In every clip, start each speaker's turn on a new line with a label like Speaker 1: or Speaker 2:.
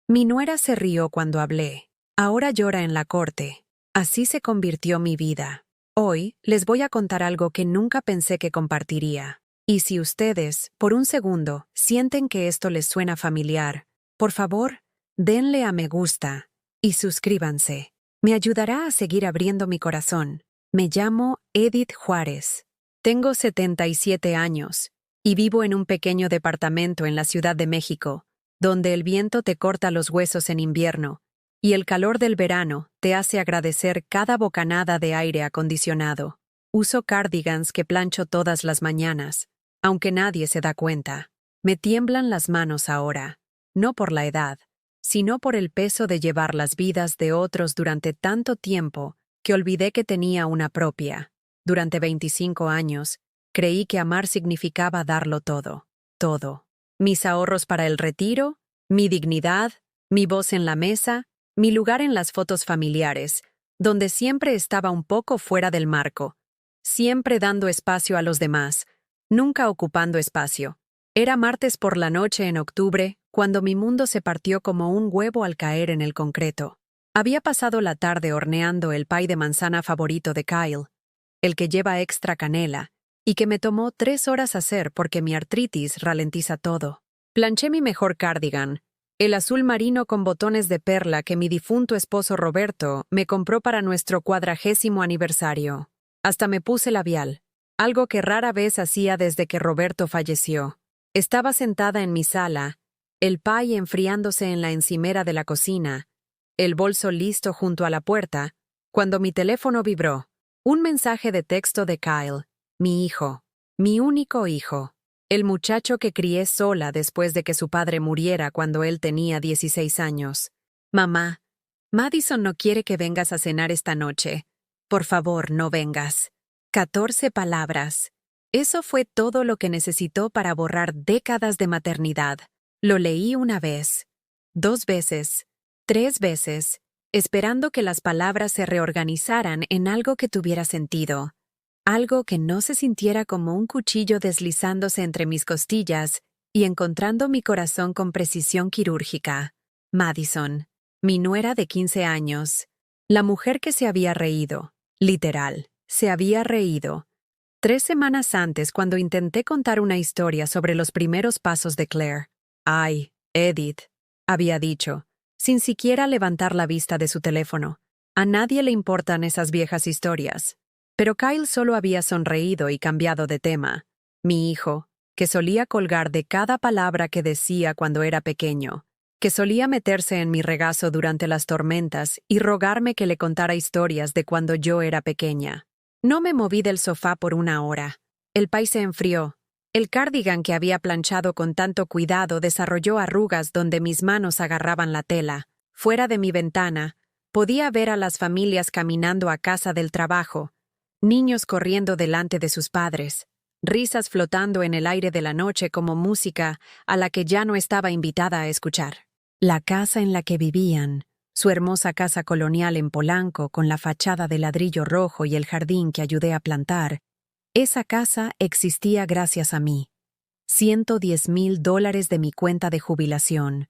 Speaker 1: Mi nuera se rió cuando hablé. Ahora llora en la corte. Así se convirtió mi vida. Hoy les voy a contar algo que nunca pensé que compartiría. Y si ustedes, por un segundo, sienten que esto les suena familiar, por favor, denle a me gusta y suscríbanse. Me ayudará a seguir abriendo mi corazón. Me llamo Edith Juárez. Tengo 77 años y vivo en un pequeño departamento en la Ciudad de México, donde el viento te corta los huesos en invierno y el calor del verano te hace agradecer cada bocanada de aire acondicionado. Uso cardigans que plancho todas las mañanas, aunque nadie se da cuenta. Me tiemblan las manos ahora, no por la edad, sino por el peso de llevar las vidas de otros durante tanto tiempo que olvidé que tenía una propia. Durante 25 años, creí que amar significaba darlo todo, todo. Mis ahorros para el retiro, mi dignidad, mi voz en la mesa, mi lugar en las fotos familiares, donde siempre estaba un poco fuera del marco, siempre dando espacio a los demás, nunca ocupando espacio. Era martes por la noche en octubre, cuando mi mundo se partió como un huevo al caer en el concreto. Había pasado la tarde horneando el pie de manzana favorito de Kyle, el que lleva extra canela, y que me tomó 3 horas hacer porque mi artritis ralentiza todo. Planché mi mejor cardigan, el azul marino con botones de perla que mi difunto esposo Roberto me compró para nuestro 40º aniversario. Hasta me puse labial, algo que rara vez hacía desde que Roberto falleció. Estaba sentada en mi sala, el pie enfriándose en la encimera de la cocina, el bolso listo junto a la puerta, cuando mi teléfono vibró. Un mensaje de texto de Kyle, mi hijo, mi único hijo. El muchacho que crié sola después de que su padre muriera cuando él tenía 16 años. Mamá, Madison no quiere que vengas a cenar esta noche. Por favor, no vengas. 14 palabras. Eso fue todo lo que necesitó para borrar décadas de maternidad. Lo leí una vez, 2 veces, 3 veces, esperando que las palabras se reorganizaran en algo que tuviera sentido. Algo que no se sintiera como un cuchillo deslizándose entre mis costillas y encontrando mi corazón con precisión quirúrgica. Madison, mi nuera de 15 años, la mujer que se había reído, literal, se había reído. 3 semanas antes, cuando intenté contar una historia sobre los primeros pasos de Claire. Ay, Edith, había dicho, sin siquiera levantar la vista de su teléfono. A nadie le importan esas viejas historias. Pero Kyle solo había sonreído y cambiado de tema. Mi hijo, que solía colgar de cada palabra que decía cuando era pequeño, que solía meterse en mi regazo durante las tormentas y rogarme que le contara historias de cuando yo era pequeña. No me moví del sofá por 1 hora. El pie se enfrió. El cardigan que había planchado con tanto cuidado desarrolló arrugas donde mis manos agarraban la tela. Fuera de mi ventana, podía ver a las familias caminando a casa del trabajo, niños corriendo delante de sus padres, risas flotando en el aire de la noche como música a la que ya no estaba invitada a escuchar. La casa en la que vivían, su hermosa casa colonial en Polanco con la fachada de ladrillo rojo y el jardín que ayudé a plantar, esa casa existía gracias a mí. $110,000 de mi cuenta de jubilación,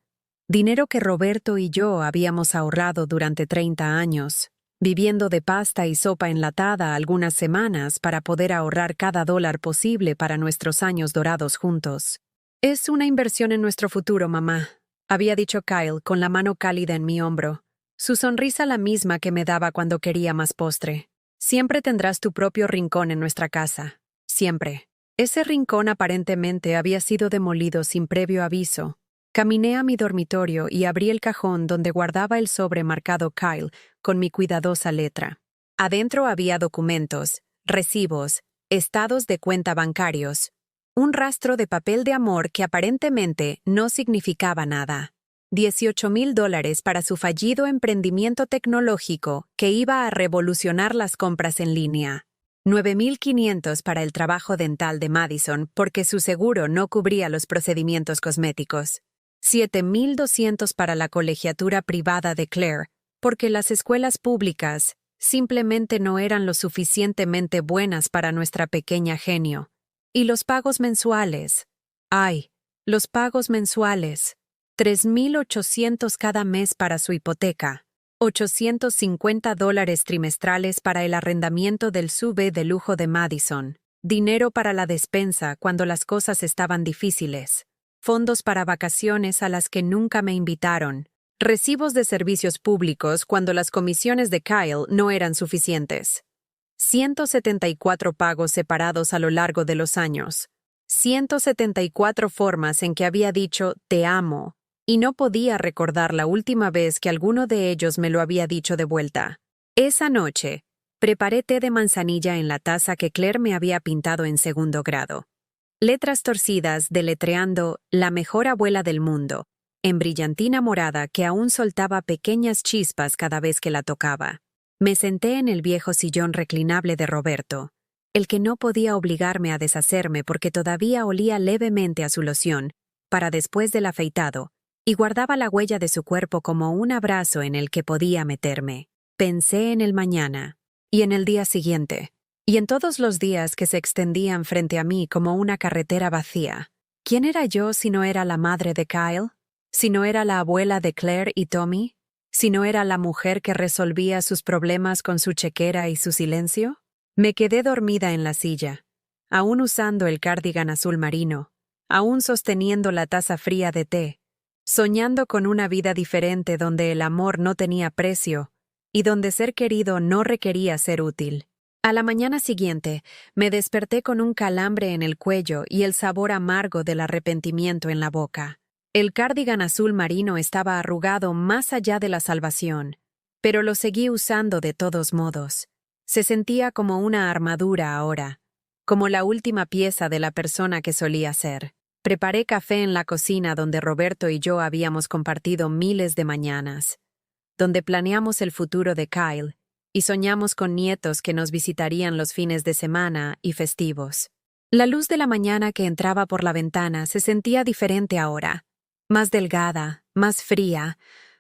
Speaker 1: dinero que Roberto y yo habíamos ahorrado durante 30 años, viviendo de pasta y sopa enlatada algunas semanas para poder ahorrar cada dólar posible para nuestros años dorados juntos. Es una inversión en nuestro futuro, mamá, había dicho Kyle con la mano cálida en mi hombro, su sonrisa la misma que me daba cuando quería más postre. Siempre tendrás tu propio rincón en nuestra casa. Siempre. Ese rincón aparentemente había sido demolido sin previo aviso. Caminé a mi dormitorio y abrí el cajón donde guardaba el sobre marcado Kyle con mi cuidadosa letra. Adentro había documentos, recibos, estados de cuenta bancarios, un rastro de papel de amor que aparentemente no significaba nada. $18,000 para su fallido emprendimiento tecnológico que iba a revolucionar las compras en línea. 9,500 para el trabajo dental de Madison porque su seguro no cubría los procedimientos cosméticos. 7,200 para la colegiatura privada de Claire porque las escuelas públicas simplemente no eran lo suficientemente buenas para nuestra pequeña genio. Y los pagos mensuales. Ay, los pagos mensuales. $3,800 cada mes para su hipoteca, $850 trimestrales para el arrendamiento del SUV de lujo de Madison, dinero para la despensa cuando las cosas estaban difíciles, fondos para vacaciones a las que nunca me invitaron, recibos de servicios públicos cuando las comisiones de Kyle no eran suficientes. 174 pagos separados a lo largo de los años. 174 formas en que había dicho «te amo», y no podía recordar la última vez que alguno de ellos me lo había dicho de vuelta. Esa noche, preparé té de manzanilla en la taza que Claire me había pintado en segundo grado. Letras torcidas deletreando «la mejor abuela del mundo», en brillantina morada que aún soltaba pequeñas chispas cada vez que la tocaba. Me senté en el viejo sillón reclinable de Roberto, el que no podía obligarme a deshacerme porque todavía olía levemente a su loción, para después del afeitado, y guardaba la huella de su cuerpo como un abrazo en el que podía meterme. Pensé en el mañana, y en el día siguiente, y en todos los días que se extendían frente a mí como una carretera vacía. ¿Quién era yo si no era la madre de Kyle? ¿Si no era la abuela de Claire y Tommy? ¿Si no era la mujer que resolvía sus problemas con su chequera y su silencio? Me quedé dormida en la silla, aún usando el cardigan azul marino, aún sosteniendo la taza fría de té, soñando con una vida diferente donde el amor no tenía precio y donde ser querido no requería ser útil. A la mañana siguiente, me desperté con un calambre en el cuello y el sabor amargo del arrepentimiento en la boca. El cardigan azul marino estaba arrugado más allá de la salvación, pero lo seguí usando de todos modos. Se sentía como una armadura ahora, como la última pieza de la persona que solía ser. Preparé café en la cocina donde Roberto y yo habíamos compartido miles de mañanas, donde planeamos el futuro de Kyle y soñamos con nietos que nos visitarían los fines de semana y festivos. La luz de la mañana que entraba por la ventana se sentía diferente ahora. Más delgada, más fría,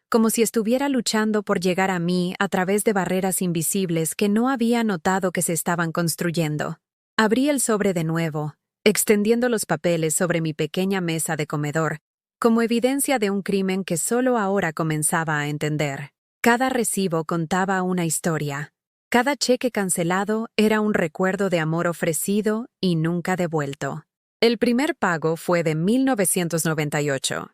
Speaker 1: como si estuviera luchando por llegar a mí a través de barreras invisibles que no había notado que se estaban construyendo. Abrí el sobre de nuevo, extendiendo los papeles sobre mi pequeña mesa de comedor, como evidencia de un crimen que solo ahora comenzaba a entender. Cada recibo contaba una historia. Cada cheque cancelado era un recuerdo de amor ofrecido y nunca devuelto. El primer pago fue de 1998.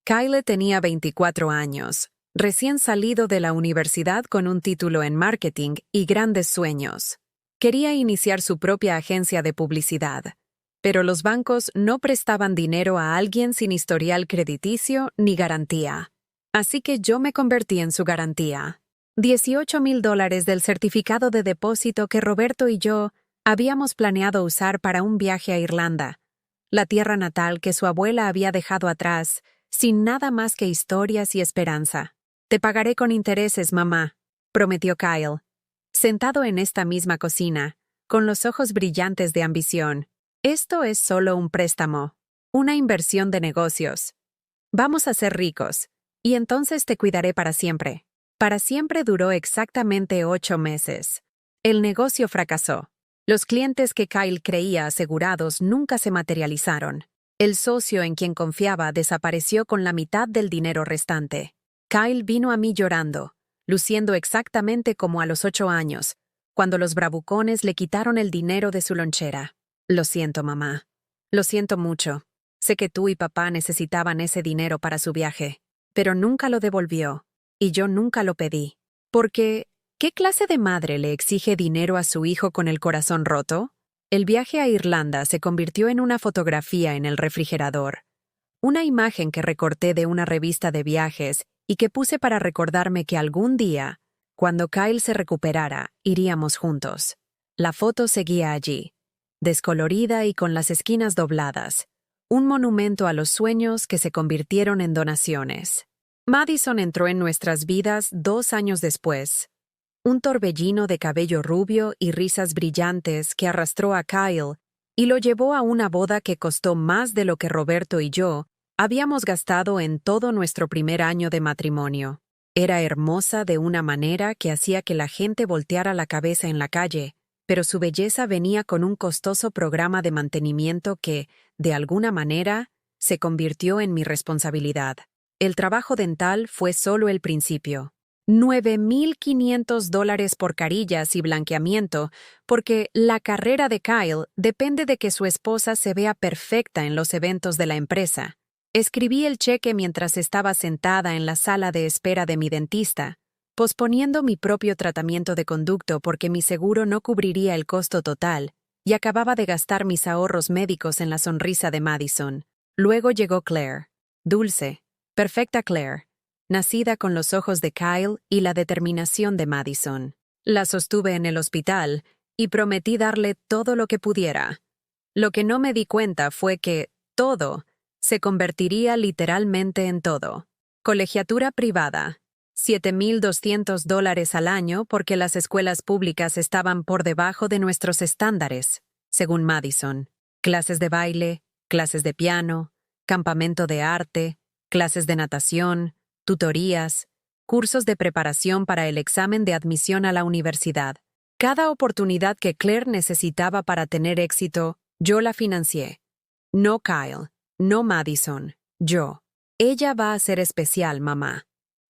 Speaker 1: Kyle tenía 24 años, recién salido de la universidad con un título en marketing y grandes sueños. Quería iniciar su propia agencia de publicidad, pero los bancos no prestaban dinero a alguien sin historial crediticio ni garantía. Así que yo me convertí en su garantía. $18,000 del certificado de depósito que Roberto y yo habíamos planeado usar para un viaje a Irlanda, la tierra natal que su abuela había dejado atrás, sin nada más que historias y esperanza. «Te pagaré con intereses, mamá», prometió Kyle, sentado en esta misma cocina, con los ojos brillantes de ambición. «Esto es solo un préstamo, una inversión de negocios. Vamos a ser ricos, y entonces te cuidaré para siempre». Para siempre duró exactamente 8 meses. El negocio fracasó. Los clientes que Kyle creía asegurados nunca se materializaron. El socio en quien confiaba desapareció con la mitad del dinero restante. Kyle vino a mí llorando, luciendo exactamente como a los 8 años, cuando los bravucones le quitaron el dinero de su lonchera. «Lo siento, mamá. Lo siento mucho. Sé que tú y papá necesitaban ese dinero para su viaje, pero nunca lo devolvió, y yo nunca lo pedí. Porque, ¿qué clase de madre le exige dinero a su hijo con el corazón roto?» El viaje a Irlanda se convirtió en una fotografía en el refrigerador. Una imagen que recorté de una revista de viajes y que puse para recordarme que algún día, cuando Kyle se recuperara, iríamos juntos. La foto seguía allí, descolorida y con las esquinas dobladas, un monumento a los sueños que se convirtieron en donaciones. Madison entró en nuestras vidas 2 años después. Un torbellino de cabello rubio y risas brillantes que arrastró a Kyle y lo llevó a una boda que costó más de lo que Roberto y yo habíamos gastado en todo nuestro primer año de matrimonio. Era hermosa de una manera que hacía que la gente volteara la cabeza en la calle, pero su belleza venía con un costoso programa de mantenimiento que, de alguna manera, se convirtió en mi responsabilidad. el trabajo dental fue solo el principio. $9,500 por carillas y blanqueamiento, porque la carrera de Kyle depende de que su esposa se vea perfecta en los eventos de la empresa. Escribí el cheque mientras estaba sentada en la sala de espera de mi dentista, posponiendo mi propio tratamiento de conducto porque mi seguro no cubriría el costo total, y acababa de gastar mis ahorros médicos en la sonrisa de Madison. Luego llegó Claire. Dulce, perfecta Claire, nacida con los ojos de Kyle y la determinación de Madison. La sostuve en el hospital y prometí darle todo lo que pudiera. Lo que no me di cuenta fue que todo se convertiría literalmente en todo. Colegiatura privada, $7,200 al año porque las escuelas públicas estaban por debajo de nuestros estándares, según Madison. Clases de baile, clases de piano, campamento de arte, clases de natación, tutorías, cursos de preparación para el examen de admisión a la universidad. Cada oportunidad que Claire necesitaba para tener éxito, yo la financié. No Kyle, no Madison, yo. Ella va a ser especial, mamá,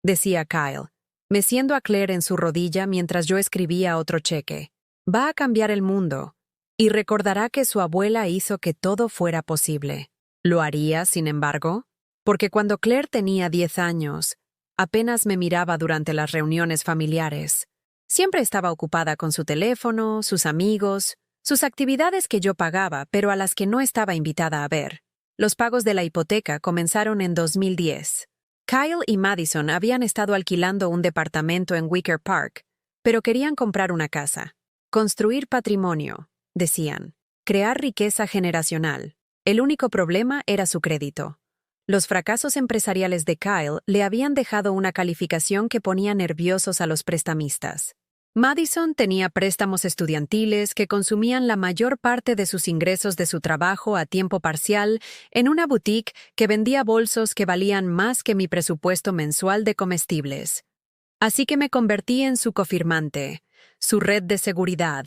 Speaker 1: decía Kyle, meciendo a Claire en su rodilla mientras yo escribía otro cheque. Va a cambiar el mundo, y recordará que su abuela hizo que todo fuera posible. ¿Lo haría, sin embargo? Porque cuando Claire tenía 10 años, apenas me miraba durante las reuniones familiares. Siempre estaba ocupada con su teléfono, sus amigos, sus actividades que yo pagaba, pero a las que no estaba invitada a ver. Los pagos de la hipoteca comenzaron en 2010. Kyle y Madison habían estado alquilando un departamento en Wicker Park, pero querían comprar una casa. Construir patrimonio, decían. Crear riqueza generacional. El único problema era su crédito. Los fracasos empresariales de Kyle le habían dejado una calificación que ponía nerviosos a los prestamistas. Madison tenía préstamos estudiantiles que consumían la mayor parte de sus ingresos de su trabajo a tiempo parcial en una boutique que vendía bolsos que valían más que mi presupuesto mensual de comestibles. Así que me convertí en su cofirmante, su red de seguridad,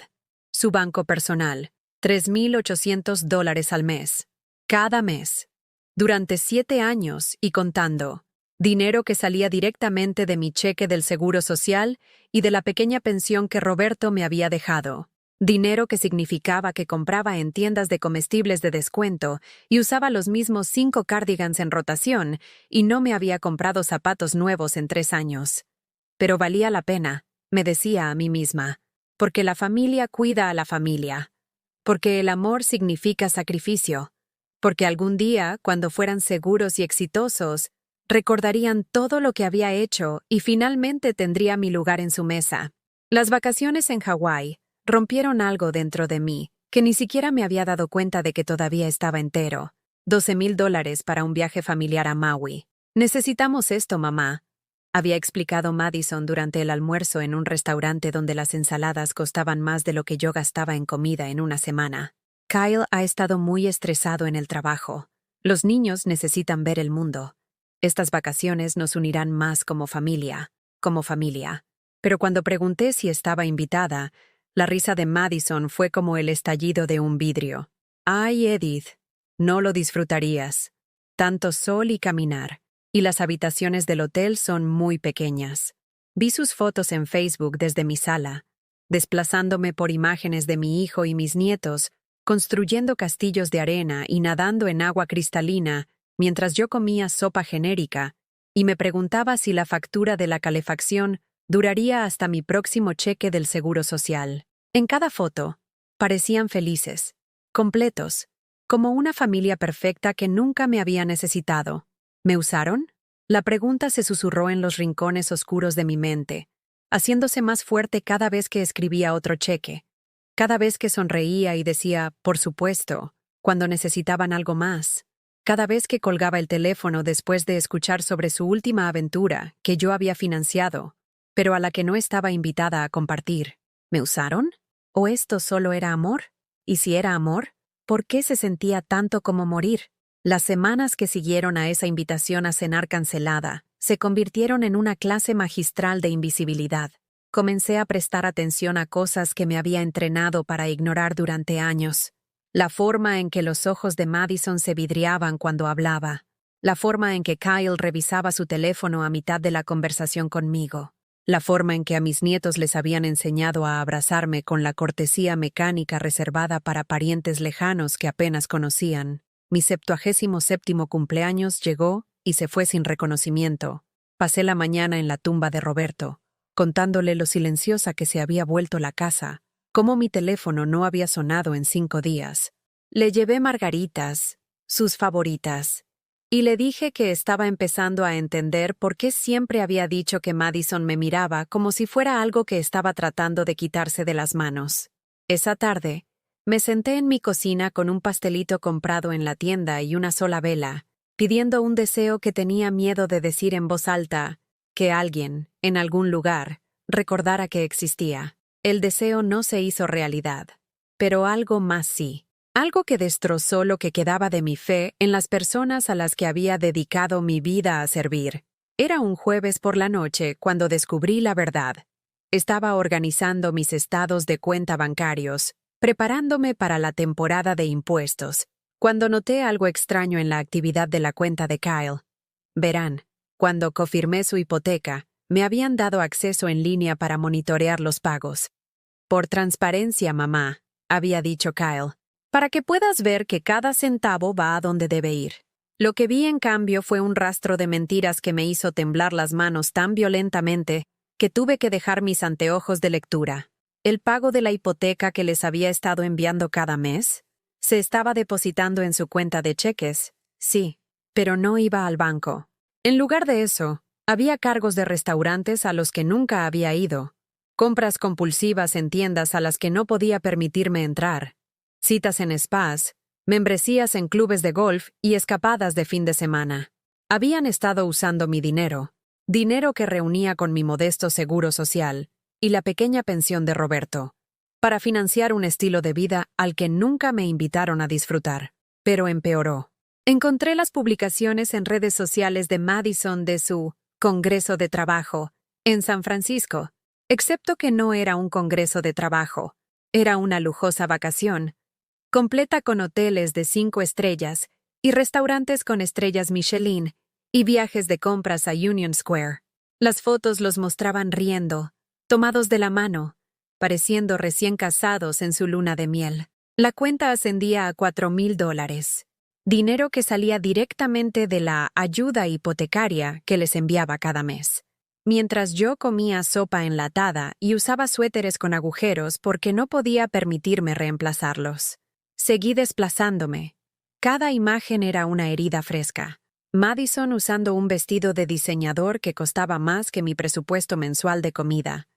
Speaker 1: su banco personal, $3,800 al mes, cada mes. Durante 7 años y contando, dinero que salía directamente de mi cheque del Seguro Social y de la pequeña pensión que Roberto me había dejado. Dinero que significaba que compraba en tiendas de comestibles de descuento y usaba los mismos 5 cardigans en rotación y no me había comprado zapatos nuevos en 3 años. Pero valía la pena, me decía a mí misma, porque la familia cuida a la familia, porque el amor significa sacrificio, porque algún día, cuando fueran seguros y exitosos, recordarían todo lo que había hecho y finalmente tendría mi lugar en su mesa. Las vacaciones en Hawái rompieron algo dentro de mí, que ni siquiera me había dado cuenta de que todavía estaba entero. $12,000 para un viaje familiar a Maui. Necesitamos esto, mamá, había explicado Madison durante el almuerzo en un restaurante donde las ensaladas costaban más de lo que yo gastaba en comida en una semana. Kyle ha estado muy estresado en el trabajo. Los niños necesitan ver el mundo. Estas vacaciones nos unirán más como familia. Pero cuando pregunté si estaba invitada, la risa de Madison fue como el estallido de un vidrio. Ay, Edith, no lo disfrutarías. Tanto sol y caminar. Y las habitaciones del hotel son muy pequeñas. Vi sus fotos en Facebook desde mi sala, desplazándome por imágenes de mi hijo y mis nietos, construyendo castillos de arena y nadando en agua cristalina mientras yo comía sopa genérica, y me preguntaba si la factura de la calefacción duraría hasta mi próximo cheque del Seguro Social. En cada foto, parecían felices, completos, como una familia perfecta que nunca me había necesitado. ¿Me usaron? La pregunta se susurró en los rincones oscuros de mi mente, haciéndose más fuerte cada vez que escribía otro cheque, cada vez que sonreía y decía, por supuesto, cuando necesitaban algo más, cada vez que colgaba el teléfono después de escuchar sobre su última aventura que yo había financiado, pero a la que no estaba invitada a compartir. ¿Me usaron? ¿O esto solo era amor? Y si era amor, ¿por qué se sentía tanto como morir? Las semanas que siguieron a esa invitación a cenar cancelada se convirtieron en una clase magistral de invisibilidad. Comencé a prestar atención a cosas que me había entrenado para ignorar durante años. La forma en que los ojos de Madison se vidriaban cuando hablaba. La forma en que Kyle revisaba su teléfono a mitad de la conversación conmigo. La forma en que a mis nietos les habían enseñado a abrazarme con la cortesía mecánica reservada para parientes lejanos que apenas conocían. Mi 77º cumpleaños llegó y se fue sin reconocimiento. Pasé la mañana en la tumba de Roberto, contándole lo silenciosa que se había vuelto la casa, cómo mi teléfono no había sonado en 5 días. Le llevé margaritas, sus favoritas, y le dije que estaba empezando a entender por qué siempre había dicho que Madison me miraba como si fuera algo que estaba tratando de quitarse de las manos. Esa tarde, me senté en mi cocina con un pastelito comprado en la tienda y una sola vela, pidiendo un deseo que tenía miedo de decir en voz alta, que alguien, en algún lugar, recordara que existía. El deseo no se hizo realidad, pero algo más sí. Algo que destrozó lo que quedaba de mi fe en las personas a las que había dedicado mi vida a servir. Era un jueves por la noche cuando descubrí la verdad. Estaba organizando mis estados de cuenta bancarios, preparándome para la temporada de impuestos, cuando noté algo extraño en la actividad de la cuenta de Kyle. Verán, cuando confirmé su hipoteca, me habían dado acceso en línea para monitorear los pagos. Por transparencia, mamá, había dicho Kyle, para que puedas ver que cada centavo va a donde debe ir. Lo que vi en cambio fue un rastro de mentiras que me hizo temblar las manos tan violentamente que tuve que dejar mis anteojos de lectura. El pago de la hipoteca que les había estado enviando cada mes se estaba depositando en su cuenta de cheques, sí, pero no iba al banco. En lugar de eso, había cargos de restaurantes a los que nunca había ido, compras compulsivas en tiendas a las que no podía permitirme entrar, citas en spas, membresías en clubes de golf y escapadas de fin de semana. Habían estado usando mi dinero que reunía con mi modesto seguro social y la pequeña pensión de Roberto, para financiar un estilo de vida al que nunca me invitaron a disfrutar. Pero empeoró. Encontré las publicaciones en redes sociales de Madison de su Congreso de Trabajo en San Francisco, excepto que no era un congreso de trabajo, era una lujosa vacación, completa con hoteles de 5 estrellas y restaurantes con estrellas Michelin y viajes de compras a Union Square. Las fotos los mostraban riendo, tomados de la mano, pareciendo recién casados en su luna de miel. La cuenta ascendía a $4,000, dinero que salía directamente de la ayuda hipotecaria que les enviaba cada mes. Mientras yo comía sopa enlatada y usaba suéteres con agujeros porque no podía permitirme reemplazarlos. Seguí desplazándome. Cada imagen era una herida fresca. Madison usando un vestido de diseñador que costaba más que mi presupuesto mensual de comida.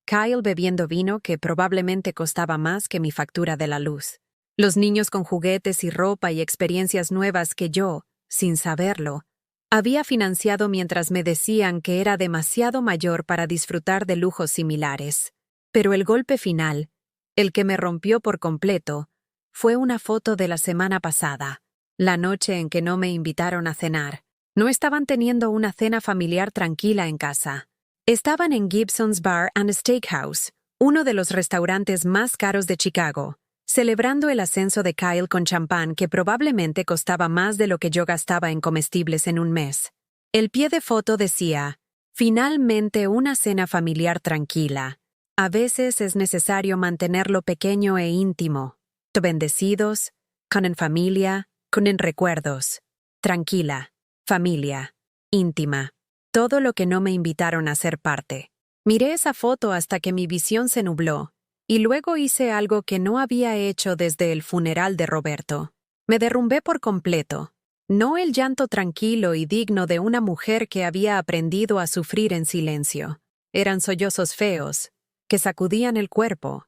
Speaker 1: Kyle bebiendo vino que probablemente costaba más que mi factura de la luz. Los niños con juguetes y ropa y experiencias nuevas que yo, sin saberlo, había financiado mientras me decían que era demasiado mayor para disfrutar de lujos similares. Pero el golpe final, el que me rompió por completo, fue una foto de la semana pasada, la noche en que no me invitaron a cenar. No estaban teniendo una cena familiar tranquila en casa. Estaban en Gibson's Bar and Steakhouse, uno de los restaurantes más caros de Chicago, celebrando el ascenso de Kyle con champán que probablemente costaba más de lo que yo gastaba en comestibles en un mes. El pie de foto decía, finalmente una cena familiar tranquila. A veces es necesario mantenerlo pequeño e íntimo. Bendecidos, con en familia, con en recuerdos. Tranquila, familia, íntima. Todo lo que no me invitaron a ser parte. Miré esa foto hasta que mi visión se nubló, y luego hice algo que no había hecho desde el funeral de Roberto. Me derrumbé por completo. No el llanto tranquilo y digno de una mujer que había aprendido a sufrir en silencio. Eran sollozos feos, que sacudían el cuerpo,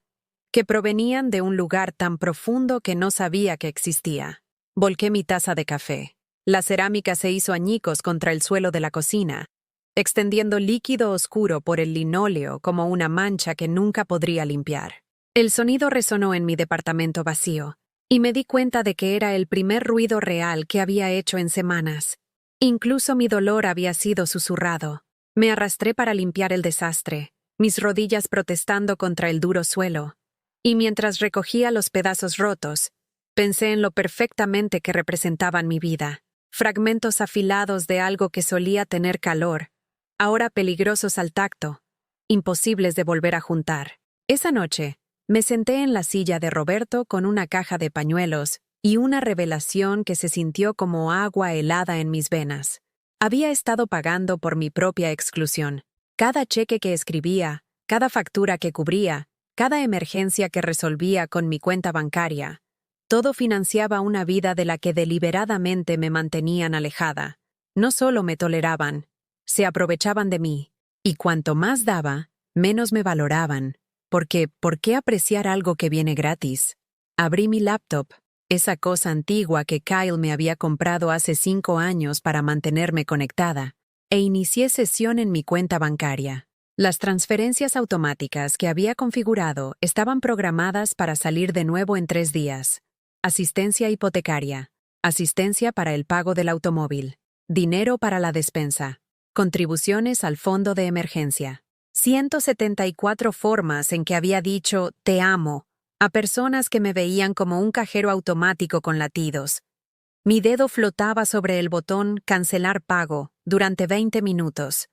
Speaker 1: que provenían de un lugar tan profundo que no sabía que existía. Volqué mi taza de café. La cerámica se hizo añicos contra el suelo de la cocina, extendiendo líquido oscuro por el linóleo como una mancha que nunca podría limpiar. El sonido resonó en mi departamento vacío, y me di cuenta de que era el primer ruido real que había hecho en semanas. Incluso mi dolor había sido susurrado. Me arrastré para limpiar el desastre, mis rodillas protestando contra el duro suelo, y mientras recogía los pedazos rotos, pensé en lo perfectamente que representaban mi vida. fragmentos afilados de algo que solía tener calor, ahora peligrosos al tacto, imposibles de volver a juntar. Esa noche, me senté en la silla de Roberto con una caja de pañuelos y una revelación que se sintió como agua helada en mis venas. Había estado pagando por mi propia exclusión. Cada cheque que escribía, cada factura que cubría, cada emergencia que resolvía con mi cuenta bancaria, todo financiaba una vida de la que deliberadamente me mantenían alejada. No solo me toleraban, se aprovechaban de mí, y cuanto más daba, menos me valoraban, porque ¿por qué apreciar algo que viene gratis? Abrí mi laptop, esa cosa antigua que Kyle me había comprado hace 5 años para mantenerme conectada, e inicié sesión en mi cuenta bancaria. Las transferencias automáticas que había configurado estaban programadas para salir de nuevo en 3 días. Asistencia hipotecaria, asistencia para el pago del automóvil, dinero para la despensa, contribuciones al fondo de emergencia. 174 formas en que había dicho «te amo» a personas que me veían como un cajero automático con latidos. Mi dedo flotaba sobre el botón «cancelar pago» durante 20 minutos,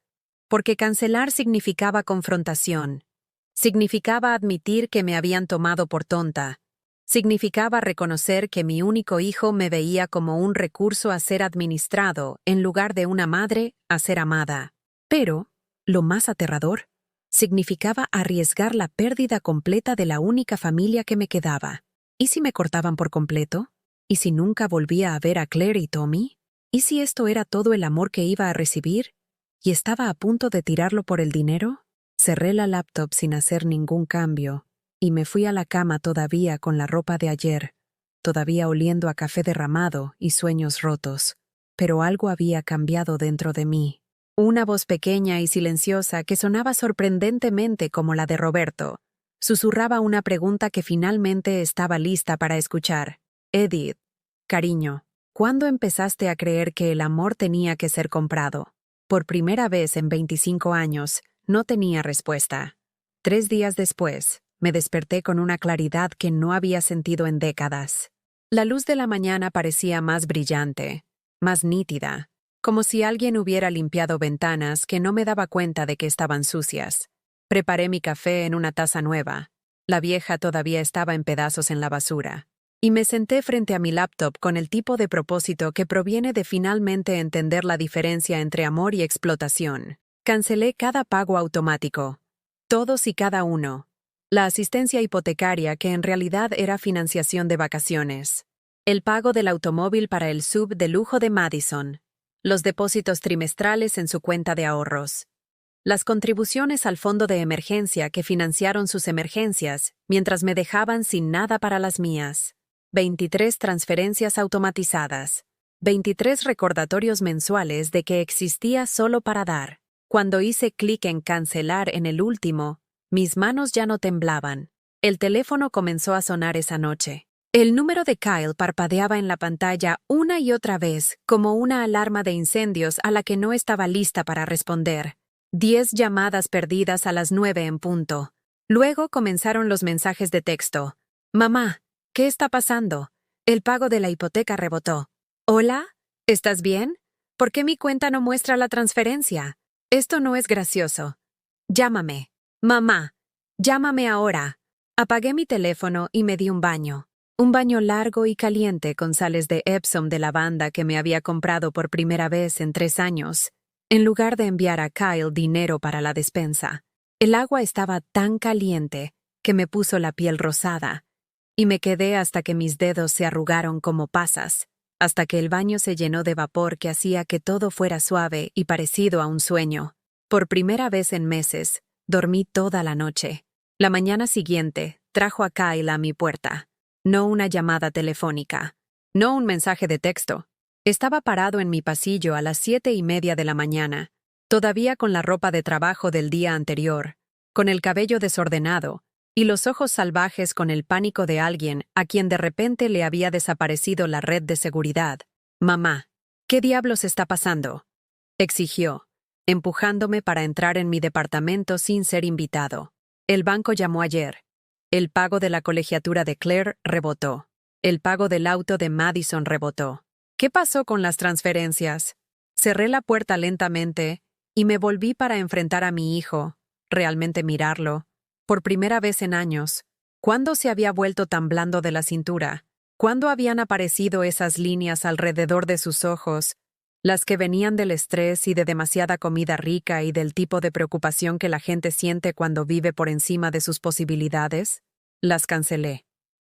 Speaker 1: porque cancelar significaba confrontación, significaba admitir que me habían tomado por tonta, significaba reconocer que mi único hijo me veía como un recurso a ser administrado en lugar de una madre a ser amada. Pero, lo más aterrador, significaba arriesgar la pérdida completa de la única familia que me quedaba. ¿Y si me cortaban por completo? ¿Y si nunca volvía a ver a Claire y Tommy? ¿Y si esto era todo el amor que iba a recibir? ¿Y estaba a punto de tirarlo por el dinero? Cerré la laptop sin hacer ningún cambio, y me fui a la cama todavía con la ropa de ayer, todavía oliendo a café derramado y sueños rotos. Pero algo había cambiado dentro de mí. Una voz pequeña y silenciosa que sonaba sorprendentemente como la de Roberto, susurraba una pregunta que finalmente estaba lista para escuchar. Edith, cariño, ¿cuándo empezaste a creer que el amor tenía que ser comprado? Por primera vez en 25 años, no tenía respuesta. 3 días después, me desperté con una claridad que no había sentido en décadas. La luz de la mañana parecía más brillante, más nítida, como si alguien hubiera limpiado ventanas que no me daba cuenta de que estaban sucias. Preparé mi café en una taza nueva. La vieja todavía estaba en pedazos en la basura. Y me senté frente a mi laptop con el tipo de propósito que proviene de finalmente entender la diferencia entre amor y explotación. Cancelé cada pago automático. Todos y cada uno. La asistencia hipotecaria que en realidad era financiación de vacaciones. El pago del automóvil para el sub de lujo de Madison. Los depósitos trimestrales en su cuenta de ahorros. Las contribuciones al fondo de emergencia que financiaron sus emergencias mientras me dejaban sin nada para las mías. 23 transferencias automatizadas. 23 recordatorios mensuales de que existía solo para dar. Cuando hice clic en cancelar en el último, mis manos ya no temblaban. El teléfono comenzó a sonar esa noche. El número de Kyle parpadeaba en la pantalla una y otra vez, como una alarma de incendios a la que no estaba lista para responder. 10 llamadas perdidas a las 9 en punto. Luego comenzaron los mensajes de texto. Mamá, ¿qué está pasando? El pago de la hipoteca rebotó. ¿Hola? ¿Estás bien? ¿Por qué mi cuenta no muestra la transferencia? Esto no es gracioso. Llámame. Mamá, llámame ahora. Apagué mi teléfono y me di un baño. Un baño largo y caliente con sales de Epsom de lavanda que me había comprado por primera vez en 3 años, en lugar de enviar a Kyle dinero para la despensa. El agua estaba tan caliente que me puso la piel rosada, y me quedé hasta que mis dedos se arrugaron como pasas, hasta que el baño se llenó de vapor que hacía que todo fuera suave y parecido a un sueño. Por primera vez en meses, dormí toda la noche. La mañana siguiente, trajo a Kyle a mi puerta. No una llamada telefónica, no un mensaje de texto. Estaba parado en mi pasillo a las 7:30 de la mañana, todavía con la ropa de trabajo del día anterior, con el cabello desordenado y los ojos salvajes con el pánico de alguien a quien de repente le había desaparecido la red de seguridad. Mamá, ¿qué diablos está pasando?, exigió, empujándome para entrar en mi departamento sin ser invitado. El banco llamó ayer. El pago de la colegiatura de Claire rebotó. El pago del auto de Madison rebotó. ¿Qué pasó con las transferencias? Cerré la puerta lentamente y me volví para enfrentar a mi hijo, realmente mirarlo, por primera vez en años. ¿Cuándo se había vuelto tan blando de la cintura? ¿Cuándo habían aparecido esas líneas alrededor de sus ojos, las que venían del estrés y de demasiada comida rica y del tipo de preocupación que la gente siente cuando vive por encima de sus posibilidades? Las cancelé.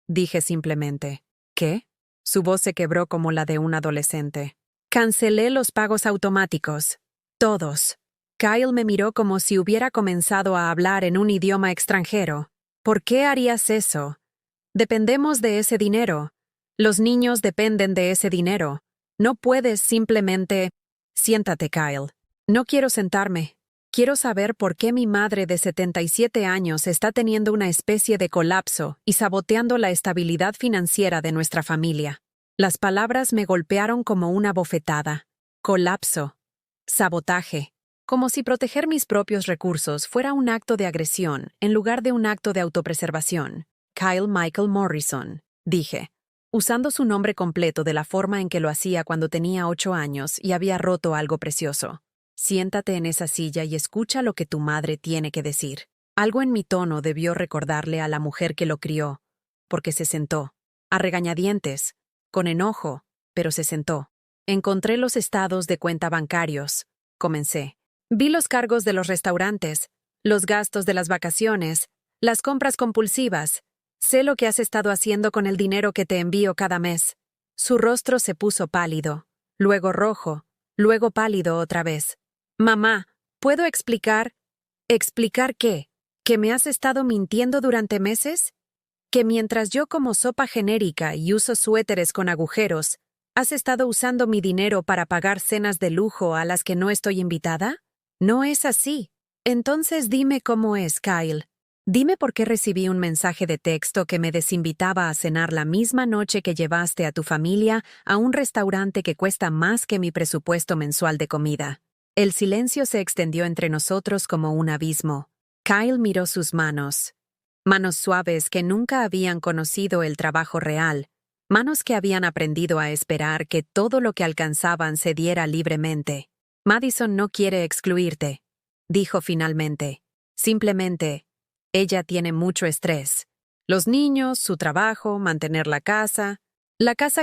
Speaker 1: Dije simplemente, ¿qué? Su voz se quebró como la de un adolescente. Cancelé los pagos automáticos. Todos. Kyle me miró como si hubiera comenzado a hablar en un idioma extranjero. ¿Por qué harías eso? Dependemos de ese dinero. Los niños dependen de ese dinero. No puedes simplemente... Siéntate, Kyle. No quiero sentarme. Quiero saber por qué mi madre de 77 años está teniendo una especie de colapso y saboteando la estabilidad financiera de nuestra familia. Las palabras me golpearon como una bofetada. Colapso. Sabotaje. Como si proteger mis propios recursos fuera un acto de agresión en lugar de un acto de autopreservación. Kyle Michael Morrison, dije, usando su nombre completo de la forma en que lo hacía cuando tenía 8 años y había roto algo precioso. Siéntate en esa silla y escucha lo que tu madre tiene que decir. Algo en mi tono debió recordarle a la mujer que lo crió, porque se sentó, a regañadientes, con enojo, pero se sentó. Encontré los estados de cuenta bancarios. Comencé. Vi los cargos de los restaurantes, los gastos de las vacaciones, las compras compulsivas. Sé lo que has estado haciendo con el dinero que te envío cada mes. Su rostro se puso pálido, luego rojo, luego pálido otra vez. Mamá, ¿puedo explicar? ¿Explicar qué? ¿Que me has estado mintiendo durante meses? ¿Que mientras yo como sopa genérica y uso suéteres con agujeros, has estado usando mi dinero para pagar cenas de lujo a las que no estoy invitada? No es así. Entonces dime cómo es, Kyle. Dime por qué recibí un mensaje de texto que me desinvitaba a cenar la misma noche que llevaste a tu familia a un restaurante que cuesta más que mi presupuesto mensual de comida. El silencio se extendió entre nosotros como un abismo. Kyle miró sus manos. Manos suaves que nunca habían conocido el trabajo real. Manos que habían aprendido a esperar que todo lo que alcanzaban se diera libremente. Madison no quiere excluirte, dijo finalmente. Simplemente, ella tiene mucho estrés. Los niños, su trabajo, mantener la casa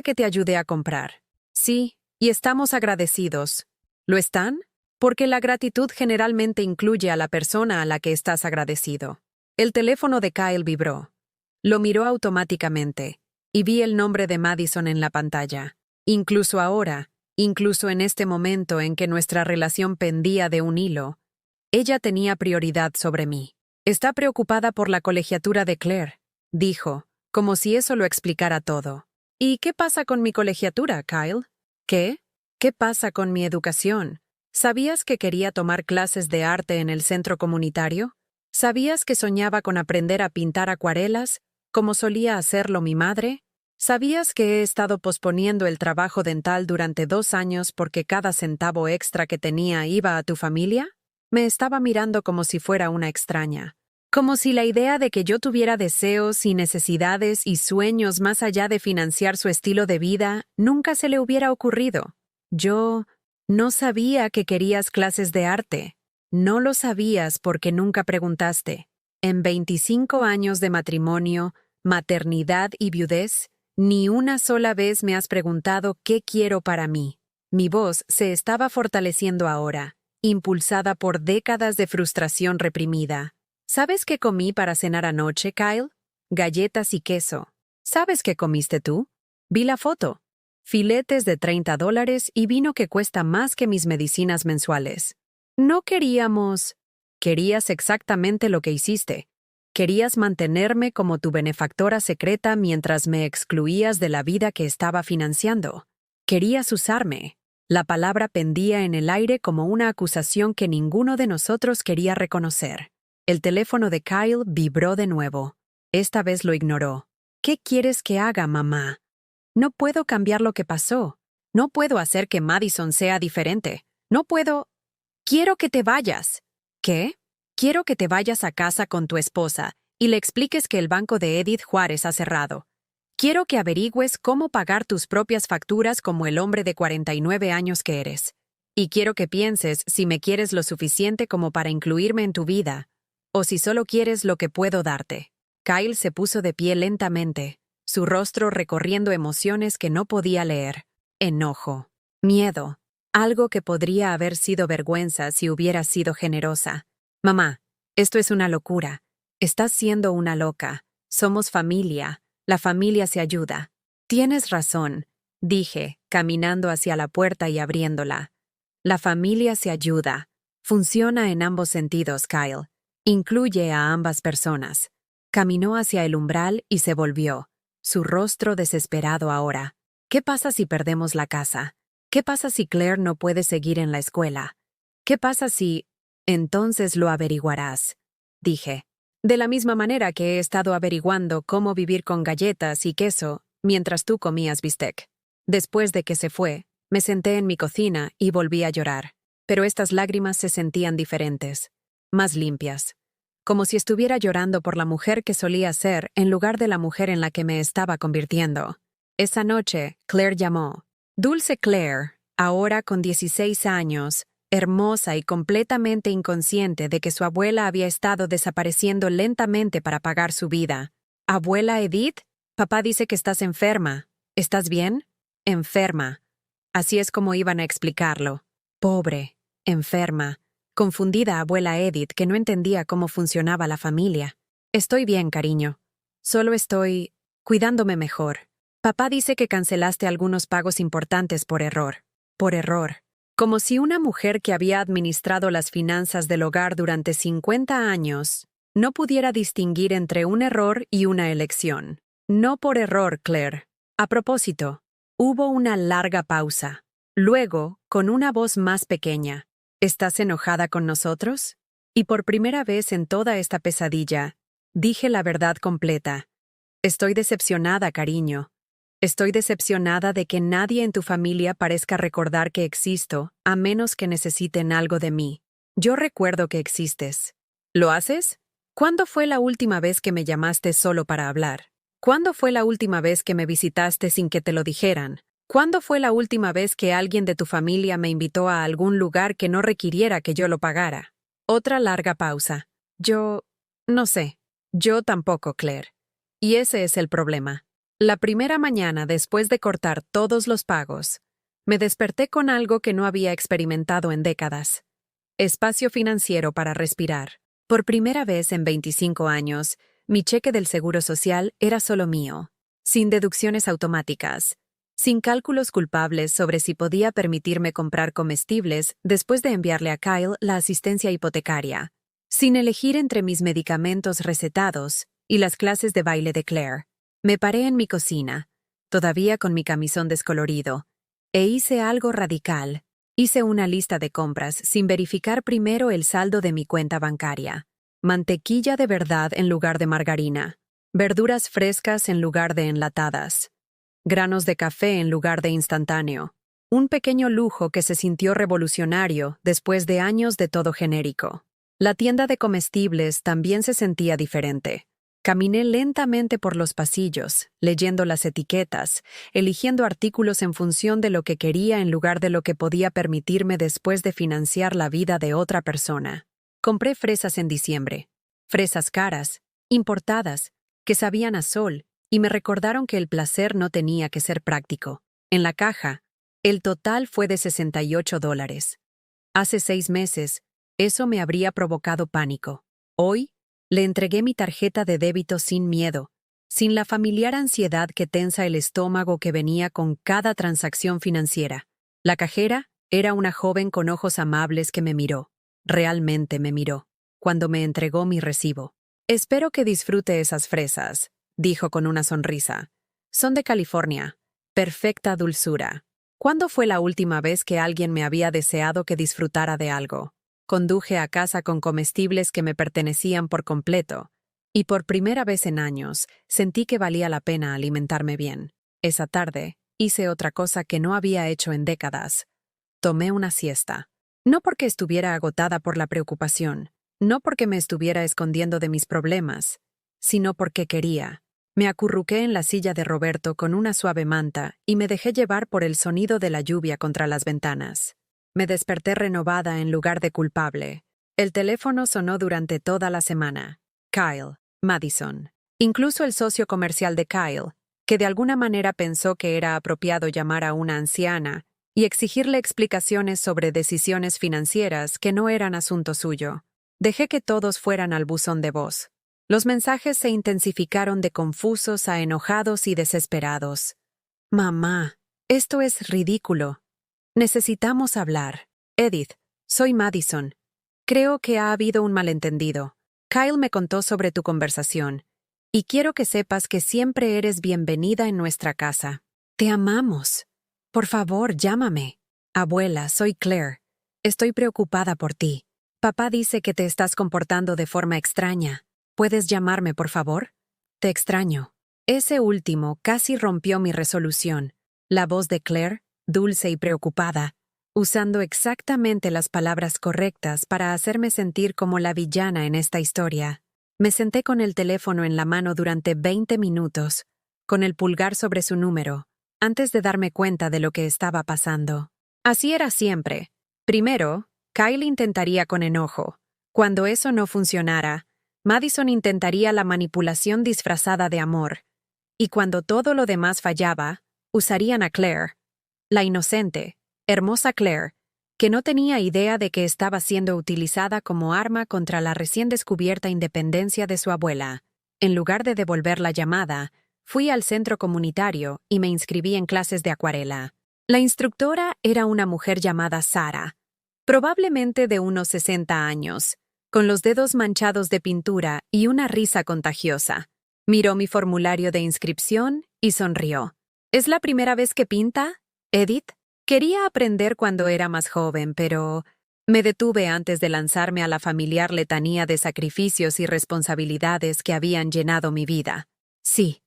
Speaker 1: que te ayudé a comprar. Sí, y estamos agradecidos. ¿Lo están? Porque la gratitud generalmente incluye a la persona a la que estás agradecido. El teléfono de Kyle vibró. Lo miró automáticamente, y vi el nombre de Madison en la pantalla. Incluso ahora, incluso en este momento en que nuestra relación pendía de un hilo, ella tenía prioridad sobre mí. Está preocupada por la colegiatura de Claire, dijo, como si eso lo explicara todo. ¿Y qué pasa con mi colegiatura, Kyle? ¿Qué? ¿Qué pasa con mi educación? ¿Sabías que quería tomar clases de arte en el centro comunitario? ¿Sabías que soñaba con aprender a pintar acuarelas, como solía hacerlo mi madre? ¿Sabías que he estado posponiendo el trabajo dental durante 2 años porque cada centavo extra que tenía iba a tu familia? Me estaba mirando como si fuera una extraña. Como si la idea de que yo tuviera deseos y necesidades y sueños más allá de financiar su estilo de vida nunca se le hubiera ocurrido. Yo no sabía que querías clases de arte. No lo sabías porque nunca preguntaste. En 25 años de matrimonio, maternidad y viudez, ni una sola vez me has preguntado qué quiero para mí. Mi voz se estaba fortaleciendo ahora, impulsada por décadas de frustración reprimida. ¿Sabes qué comí para cenar anoche, Kyle? Galletas y queso. ¿Sabes qué comiste tú? Vi la foto. Filetes de $30 y vino que cuesta más que mis medicinas mensuales. No queríamos... Querías exactamente lo que hiciste. Querías mantenerme como tu benefactora secreta mientras me excluías de la vida que estaba financiando. Querías usarme. La palabra pendía en el aire como una acusación que ninguno de nosotros quería reconocer. El teléfono de Kyle vibró de nuevo. Esta vez lo ignoró. ¿Qué quieres que haga, mamá? No puedo cambiar lo que pasó. No puedo hacer que Madison sea diferente. No puedo... Quiero que te vayas. ¿Qué? Quiero que te vayas a casa con tu esposa y le expliques que el banco de Edith Juárez ha cerrado. Quiero que averigües cómo pagar tus propias facturas como el hombre de 49 años que eres. Y quiero que pienses si me quieres lo suficiente como para incluirme en tu vida, o si solo quieres lo que puedo darte. Kyle se puso de pie lentamente, su rostro recorriendo emociones que no podía leer. Enojo, miedo, algo que podría haber sido vergüenza si hubiera sido generosa. Mamá, esto es una locura. Estás siendo una loca. Somos familia. La familia se ayuda. Tienes razón, dije, caminando hacia la puerta y abriéndola. La familia se ayuda. Funciona en ambos sentidos, Kyle. Incluye a ambas personas. Caminó hacia el umbral y se volvió, su rostro desesperado ahora. ¿Qué pasa si perdemos la casa? ¿Qué pasa si Claire no puede seguir en la escuela? ¿Qué pasa si... Entonces lo averiguarás, dije. De la misma manera que he estado averiguando cómo vivir con galletas y queso mientras tú comías bistec. Después de que se fue, me senté en mi cocina y volví a llorar. Pero estas lágrimas se sentían diferentes, más limpias. Como si estuviera llorando por la mujer que solía ser en lugar de la mujer en la que me estaba convirtiendo. Esa noche, Claire llamó. Dulce Claire, ahora con 16 años, hermosa y completamente inconsciente de que su abuela había estado desapareciendo lentamente para pagar su vida. ¿Abuela Edith? Papá dice que estás enferma. ¿Estás bien? Enferma. Así es como iban a explicarlo. Pobre, enferma, confundida abuela Edith que no entendía cómo funcionaba la familia. Estoy bien, cariño. Solo estoy cuidándome mejor. Papá dice que cancelaste algunos pagos importantes por error. Por error. Como si una mujer que había administrado las finanzas del hogar durante 50 años no pudiera distinguir entre un error y una elección. No por error, Claire. A propósito, hubo una larga pausa. Luego, con una voz más pequeña, ¿estás enojada con nosotros? Y por primera vez en toda esta pesadilla, dije la verdad completa. Estoy decepcionada, cariño. Estoy decepcionada de que nadie en tu familia parezca recordar que existo, a menos que necesiten algo de mí. Yo recuerdo que existes. ¿Lo haces? ¿Cuándo fue la última vez que me llamaste solo para hablar? ¿Cuándo fue la última vez que me visitaste sin que te lo dijeran? ¿Cuándo fue la última vez que alguien de tu familia me invitó a algún lugar que no requiriera que yo lo pagara? Otra larga pausa. No sé. Yo tampoco, Claire. Y ese es el problema. La primera mañana después de cortar todos los pagos, me desperté con algo que no había experimentado en décadas. Espacio financiero para respirar. Por primera vez en 25 años, mi cheque del Seguro Social era solo mío, sin deducciones automáticas, sin cálculos culpables sobre si podía permitirme comprar comestibles después de enviarle a Kyle la asistencia hipotecaria, sin elegir entre mis medicamentos recetados y las clases de baile de Claire. Me paré en mi cocina, todavía con mi camisón descolorido, e hice algo radical. Hice una lista de compras sin verificar primero el saldo de mi cuenta bancaria. Mantequilla de verdad en lugar de margarina. Verduras frescas en lugar de enlatadas. Granos de café en lugar de instantáneo. Un pequeño lujo que se sintió revolucionario después de años de todo genérico. La tienda de comestibles también se sentía diferente. Caminé lentamente por los pasillos, leyendo las etiquetas, eligiendo artículos en función de lo que quería en lugar de lo que podía permitirme después de financiar la vida de otra persona. Compré fresas en diciembre. Fresas caras, importadas, que sabían a sol, y me recordaron que el placer no tenía que ser práctico. En la caja, el total fue de $68. Hace 6 meses, eso me habría provocado pánico. Hoy, le entregué mi tarjeta de débito sin miedo, sin la familiar ansiedad que tensa el estómago que venía con cada transacción financiera. La cajera era una joven con ojos amables que me miró. Realmente me miró, cuando me entregó mi recibo. Espero que disfrute esas fresas, dijo con una sonrisa. Son de California. Perfecta dulzura. ¿Cuándo fue la última vez que alguien me había deseado que disfrutara de algo? Conduje a casa con comestibles que me pertenecían por completo, y por primera vez en años sentí que valía la pena alimentarme bien. Esa tarde hice otra cosa que no había hecho en décadas. Tomé una siesta. No porque estuviera agotada por la preocupación, no porque me estuviera escondiendo de mis problemas, sino porque quería. Me acurruqué en la silla de Roberto con una suave manta y me dejé llevar por el sonido de la lluvia contra las ventanas. Me desperté renovada en lugar de culpable. El teléfono sonó durante toda la semana. Kyle, Madison. Incluso el socio comercial de Kyle, que de alguna manera pensó que era apropiado llamar a una anciana y exigirle explicaciones sobre decisiones financieras que no eran asunto suyo. Dejé que todos fueran al buzón de voz. Los mensajes se intensificaron de confusos a enojados y desesperados. Mamá, esto es ridículo. Necesitamos hablar. Edith, soy Madison. Creo que ha habido un malentendido. Kyle me contó sobre tu conversación, y quiero que sepas que siempre eres bienvenida en nuestra casa. Te amamos. Por favor, llámame. Abuela, soy Claire. Estoy preocupada por ti. Papá dice que te estás comportando de forma extraña. ¿Puedes llamarme, por favor? Te extraño. Ese último casi rompió mi resolución. La voz de Claire, dulce y preocupada, usando exactamente las palabras correctas para hacerme sentir como la villana en esta historia. Me senté con el teléfono en la mano durante 20 minutos, con el pulgar sobre su número, antes de darme cuenta de lo que estaba pasando. Así era siempre. Primero, Kyle intentaría con enojo. Cuando eso no funcionara, Madison intentaría la manipulación disfrazada de amor. Y cuando todo lo demás fallaba, usarían a Claire, la inocente, hermosa Claire, que no tenía idea de que estaba siendo utilizada como arma contra la recién descubierta independencia de su abuela. En lugar de devolver la llamada, fui al centro comunitario y me inscribí en clases de acuarela. La instructora era una mujer llamada Sara, probablemente de unos 60 años, con los dedos manchados de pintura y una risa contagiosa. Miró mi formulario de inscripción y sonrió. ¿Es la primera vez que pinta, Edith? Quería aprender cuando era más joven, pero me detuve antes de lanzarme a la familiar letanía de sacrificios y responsabilidades que habían llenado mi vida. Sí,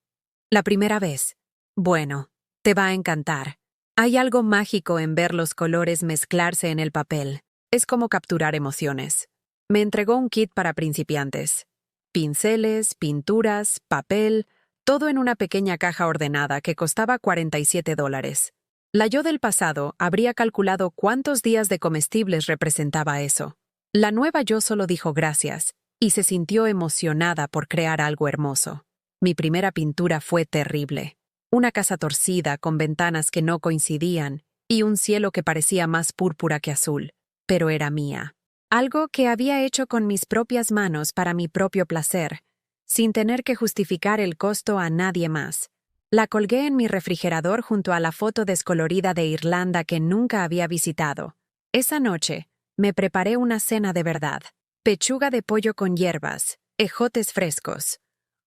Speaker 1: la primera vez. Bueno, te va a encantar. Hay algo mágico en ver los colores mezclarse en el papel. Es como capturar emociones. Me entregó un kit para principiantes. Pinceles, pinturas, papel, todo en una pequeña caja ordenada que costaba $47. La yo del pasado habría calculado cuántos días de comestibles representaba eso. La nueva yo solo dijo gracias y se sintió emocionada por crear algo hermoso. Mi primera pintura fue terrible. Una casa torcida con ventanas que no coincidían y un cielo que parecía más púrpura que azul, pero era mía. Algo que había hecho con mis propias manos para mi propio placer, sin tener que justificar el costo a nadie más. La colgué en mi refrigerador junto a la foto descolorida de Irlanda que nunca había visitado. Esa noche, me preparé una cena de verdad. Pechuga de pollo con hierbas, ejotes frescos,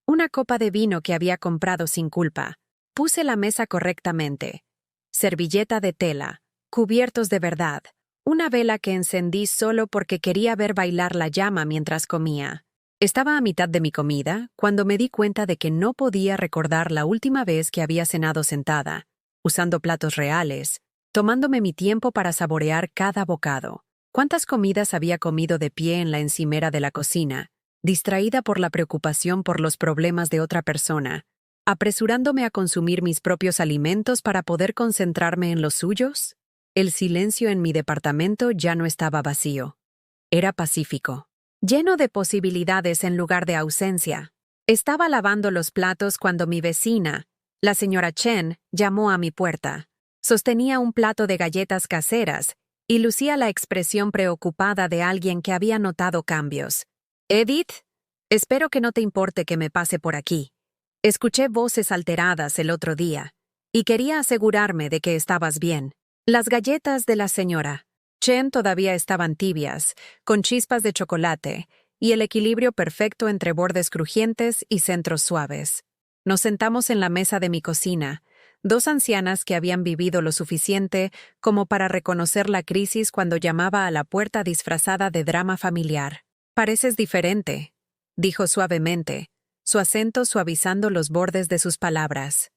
Speaker 1: una copa de vino que había comprado sin culpa. Puse la mesa correctamente. Servilleta de tela, cubiertos de verdad, una vela que encendí solo porque quería ver bailar la llama mientras comía. Estaba a mitad de mi comida cuando me di cuenta de que no podía recordar la última vez que había cenado sentada, usando platos reales, tomándome mi tiempo para saborear cada bocado. ¿Cuántas comidas había comido de pie en la encimera de la cocina, distraída por la preocupación por los problemas de otra persona, apresurándome a consumir mis propios alimentos para poder concentrarme en los suyos? El silencio en mi departamento ya no estaba vacío. Era pacífico, lleno de posibilidades en lugar de ausencia. Estaba lavando los platos cuando mi vecina, la señora Chen, llamó a mi puerta. Sostenía un plato de galletas caseras y lucía la expresión preocupada de alguien que había notado cambios. «Edith, espero que no te importe que me pase por aquí. Escuché voces alteradas el otro día y quería asegurarme de que estabas bien». Las galletas de la señora Chen todavía estaban tibias, con chispas de chocolate y el equilibrio perfecto entre bordes crujientes y centros suaves. Nos sentamos en la mesa de mi cocina, dos ancianas que habían vivido lo suficiente como para reconocer la crisis cuando llamaba a la puerta disfrazada de drama familiar. «Pareces diferente», dijo suavemente, su acento suavizando los bordes de sus palabras.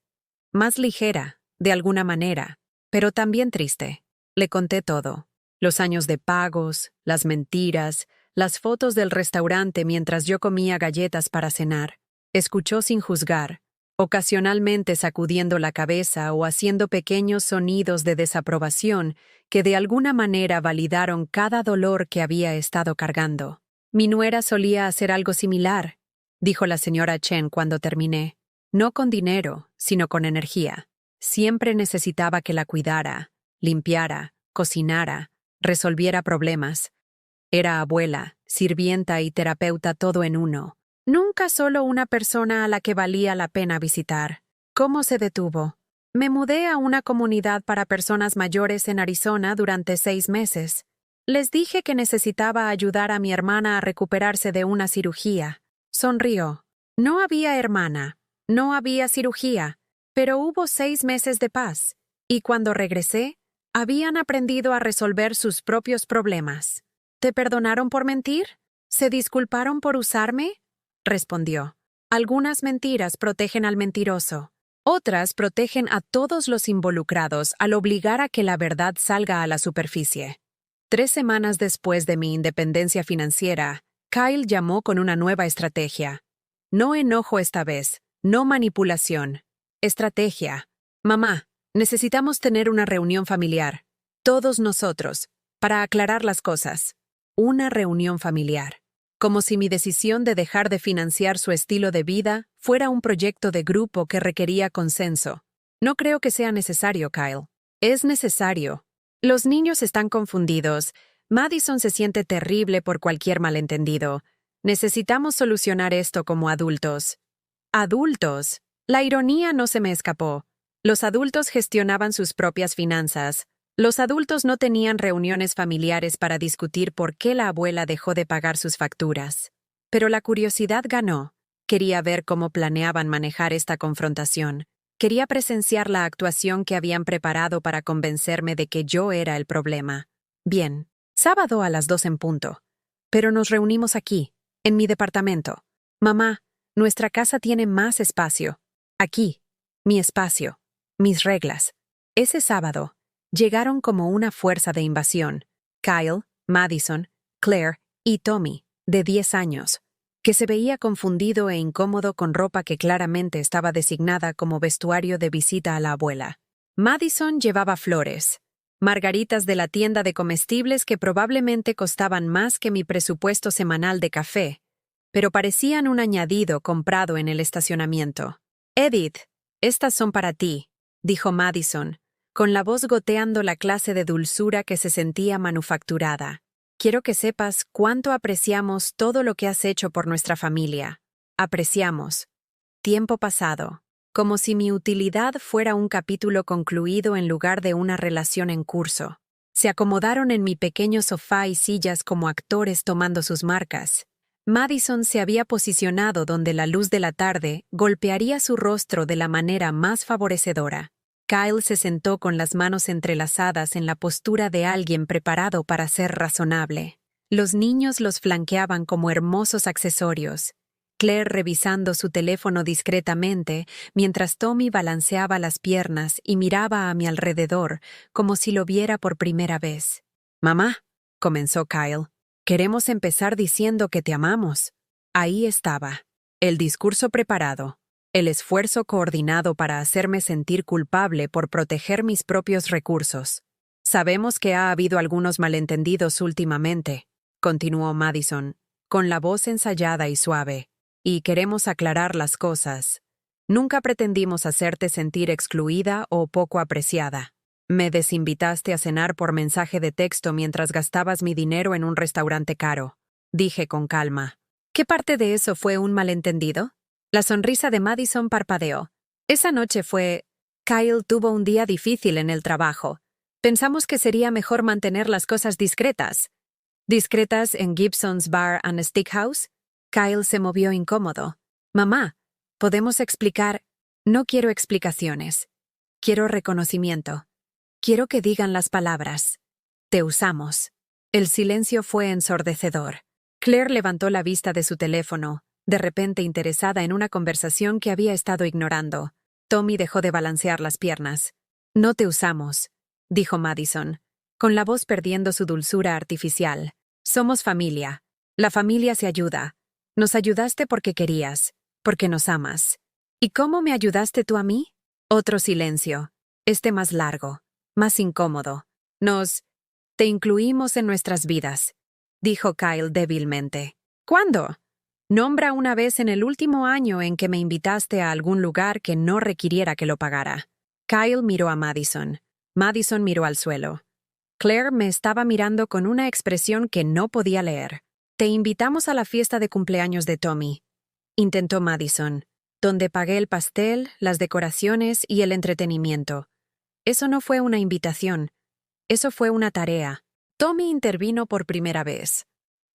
Speaker 1: Más ligera, de alguna manera, pero también triste. Le conté todo. Los años de pagos, las mentiras, las fotos del restaurante mientras yo comía galletas para cenar. Escuchó sin juzgar, ocasionalmente sacudiendo la cabeza o haciendo pequeños sonidos de desaprobación que de alguna manera validaron cada dolor que había estado cargando. Mi nuera solía hacer algo similar, dijo la señora Chen cuando terminé. No con dinero, sino con energía. Siempre necesitaba que la cuidara, limpiara, cocinara, resolviera problemas. Era abuela, sirvienta y terapeuta todo en uno. Nunca solo una persona a la que valía la pena visitar. ¿Cómo se detuvo? Me mudé a una comunidad para personas mayores en Arizona durante 6 meses. Les dije que necesitaba ayudar a mi hermana a recuperarse de una cirugía. Sonrió. No había hermana, no había cirugía, pero hubo 6 meses de paz. Y cuando regresé, habían aprendido a resolver sus propios problemas. ¿Te perdonaron por mentir? ¿Se disculparon por usarme? Respondió. Algunas mentiras protegen al mentiroso. Otras protegen a todos los involucrados al obligar a que la verdad salga a la superficie. 3 semanas después de mi independencia financiera, Kyle llamó con una nueva estrategia. No enojo esta vez, no manipulación. Estrategia. Mamá, necesitamos tener una reunión familiar. Todos nosotros, para aclarar las cosas. Una reunión familiar. Como si mi decisión de dejar de financiar su estilo de vida fuera un proyecto de grupo que requería consenso. No creo que sea necesario, Kyle. Es necesario. Los niños están confundidos. Madison se siente terrible por cualquier malentendido. Necesitamos solucionar esto como adultos. Adultos. La ironía no se me escapó. Los adultos gestionaban sus propias finanzas. Los adultos no tenían reuniones familiares para discutir por qué la abuela dejó de pagar sus facturas. Pero la curiosidad ganó. Quería ver cómo planeaban manejar esta confrontación. Quería presenciar la actuación que habían preparado para convencerme de que yo era el problema. Bien, sábado a las 2 en punto. Pero nos reunimos aquí, en mi departamento. Mamá, nuestra casa tiene más espacio. Aquí, mi espacio, mis reglas. Ese sábado, llegaron como una fuerza de invasión. Kyle, Madison, Claire y Tommy, de 10 años, que se veía confundido e incómodo con ropa que claramente estaba designada como vestuario de visita a la abuela. Madison llevaba flores, margaritas de la tienda de comestibles que probablemente costaban más que mi presupuesto semanal de café, pero parecían un añadido comprado en el estacionamiento. Edith, estas son para ti, dijo Madison, con la voz goteando la clase de dulzura que se sentía manufacturada. Quiero que sepas cuánto apreciamos todo lo que has hecho por nuestra familia. Apreciamos. Tiempo pasado. Como si mi utilidad fuera un capítulo concluido en lugar de una relación en curso. Se acomodaron en mi pequeño sofá y sillas como actores tomando sus marcas. Madison se había posicionado donde la luz de la tarde golpearía su rostro de la manera más favorecedora. Kyle se sentó con las manos entrelazadas en la postura de alguien preparado para ser razonable. Los niños los flanqueaban como hermosos accesorios. Claire revisando su teléfono discretamente, mientras Tommy balanceaba las piernas y miraba a mi alrededor como si lo viera por primera vez. «Mamá», comenzó Kyle, «queremos empezar diciendo que te amamos». Ahí estaba, el discurso preparado. El esfuerzo coordinado para hacerme sentir culpable por proteger mis propios recursos. Sabemos que ha habido algunos malentendidos últimamente, continuó Madison, con la voz ensayada y suave, y queremos aclarar las cosas. Nunca pretendimos hacerte sentir excluida o poco apreciada. Me desinvitaste a cenar por mensaje de texto mientras gastabas mi dinero en un restaurante caro, dije con calma. ¿Qué parte de eso fue un malentendido? La sonrisa de Madison parpadeó. Esa noche fue... Kyle tuvo un día difícil en el trabajo. Pensamos que sería mejor mantener las cosas discretas. ¿Discretas en Gibson's Bar and Steakhouse? Kyle se movió incómodo. Mamá, ¿podemos explicar? No quiero explicaciones. Quiero reconocimiento. Quiero que digan las palabras. Te usamos. El silencio fue ensordecedor. Claire levantó la vista de su teléfono, de repente interesada en una conversación que había estado ignorando. Tommy dejó de balancear las piernas. «No te usamos», dijo Madison, con la voz perdiendo su dulzura artificial. «Somos familia. La familia se ayuda. Nos ayudaste porque querías, porque nos amas. ¿Y cómo me ayudaste tú a mí? Otro silencio. Más largo, más incómodo. Te incluimos en nuestras vidas, dijo Kyle débilmente. ¿Cuándo? Nombra una vez en el último año en que me invitaste a algún lugar que no requiriera que lo pagara. Kyle miró a Madison. Madison miró al suelo. Claire me estaba mirando con una expresión que no podía leer. Te invitamos a la fiesta de cumpleaños de Tommy, intentó Madison, donde pagué el pastel, las decoraciones y el entretenimiento. Eso no fue una invitación. Eso fue una tarea. Tommy intervino por primera vez.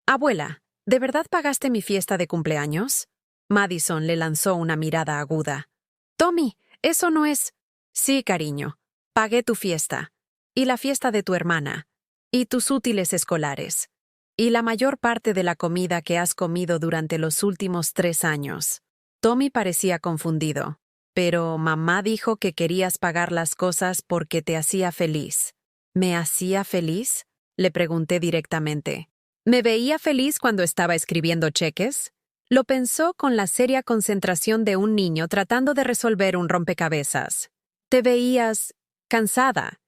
Speaker 1: Abuela, ¿de verdad pagaste mi fiesta de cumpleaños? Madison le lanzó una mirada aguda. Tommy, eso no es... Sí, cariño. Pagué tu fiesta. Y la fiesta de tu hermana. Y tus útiles escolares. Y la mayor parte de la comida que has comido durante los últimos 3 años. Tommy parecía confundido. Pero mamá dijo que querías pagar las cosas porque te hacía feliz. ¿Me hacía feliz? Le pregunté directamente. ¿Me veía feliz cuando estaba escribiendo cheques? Lo pensó con la seria concentración de un niño tratando de resolver un rompecabezas. Te veías cansada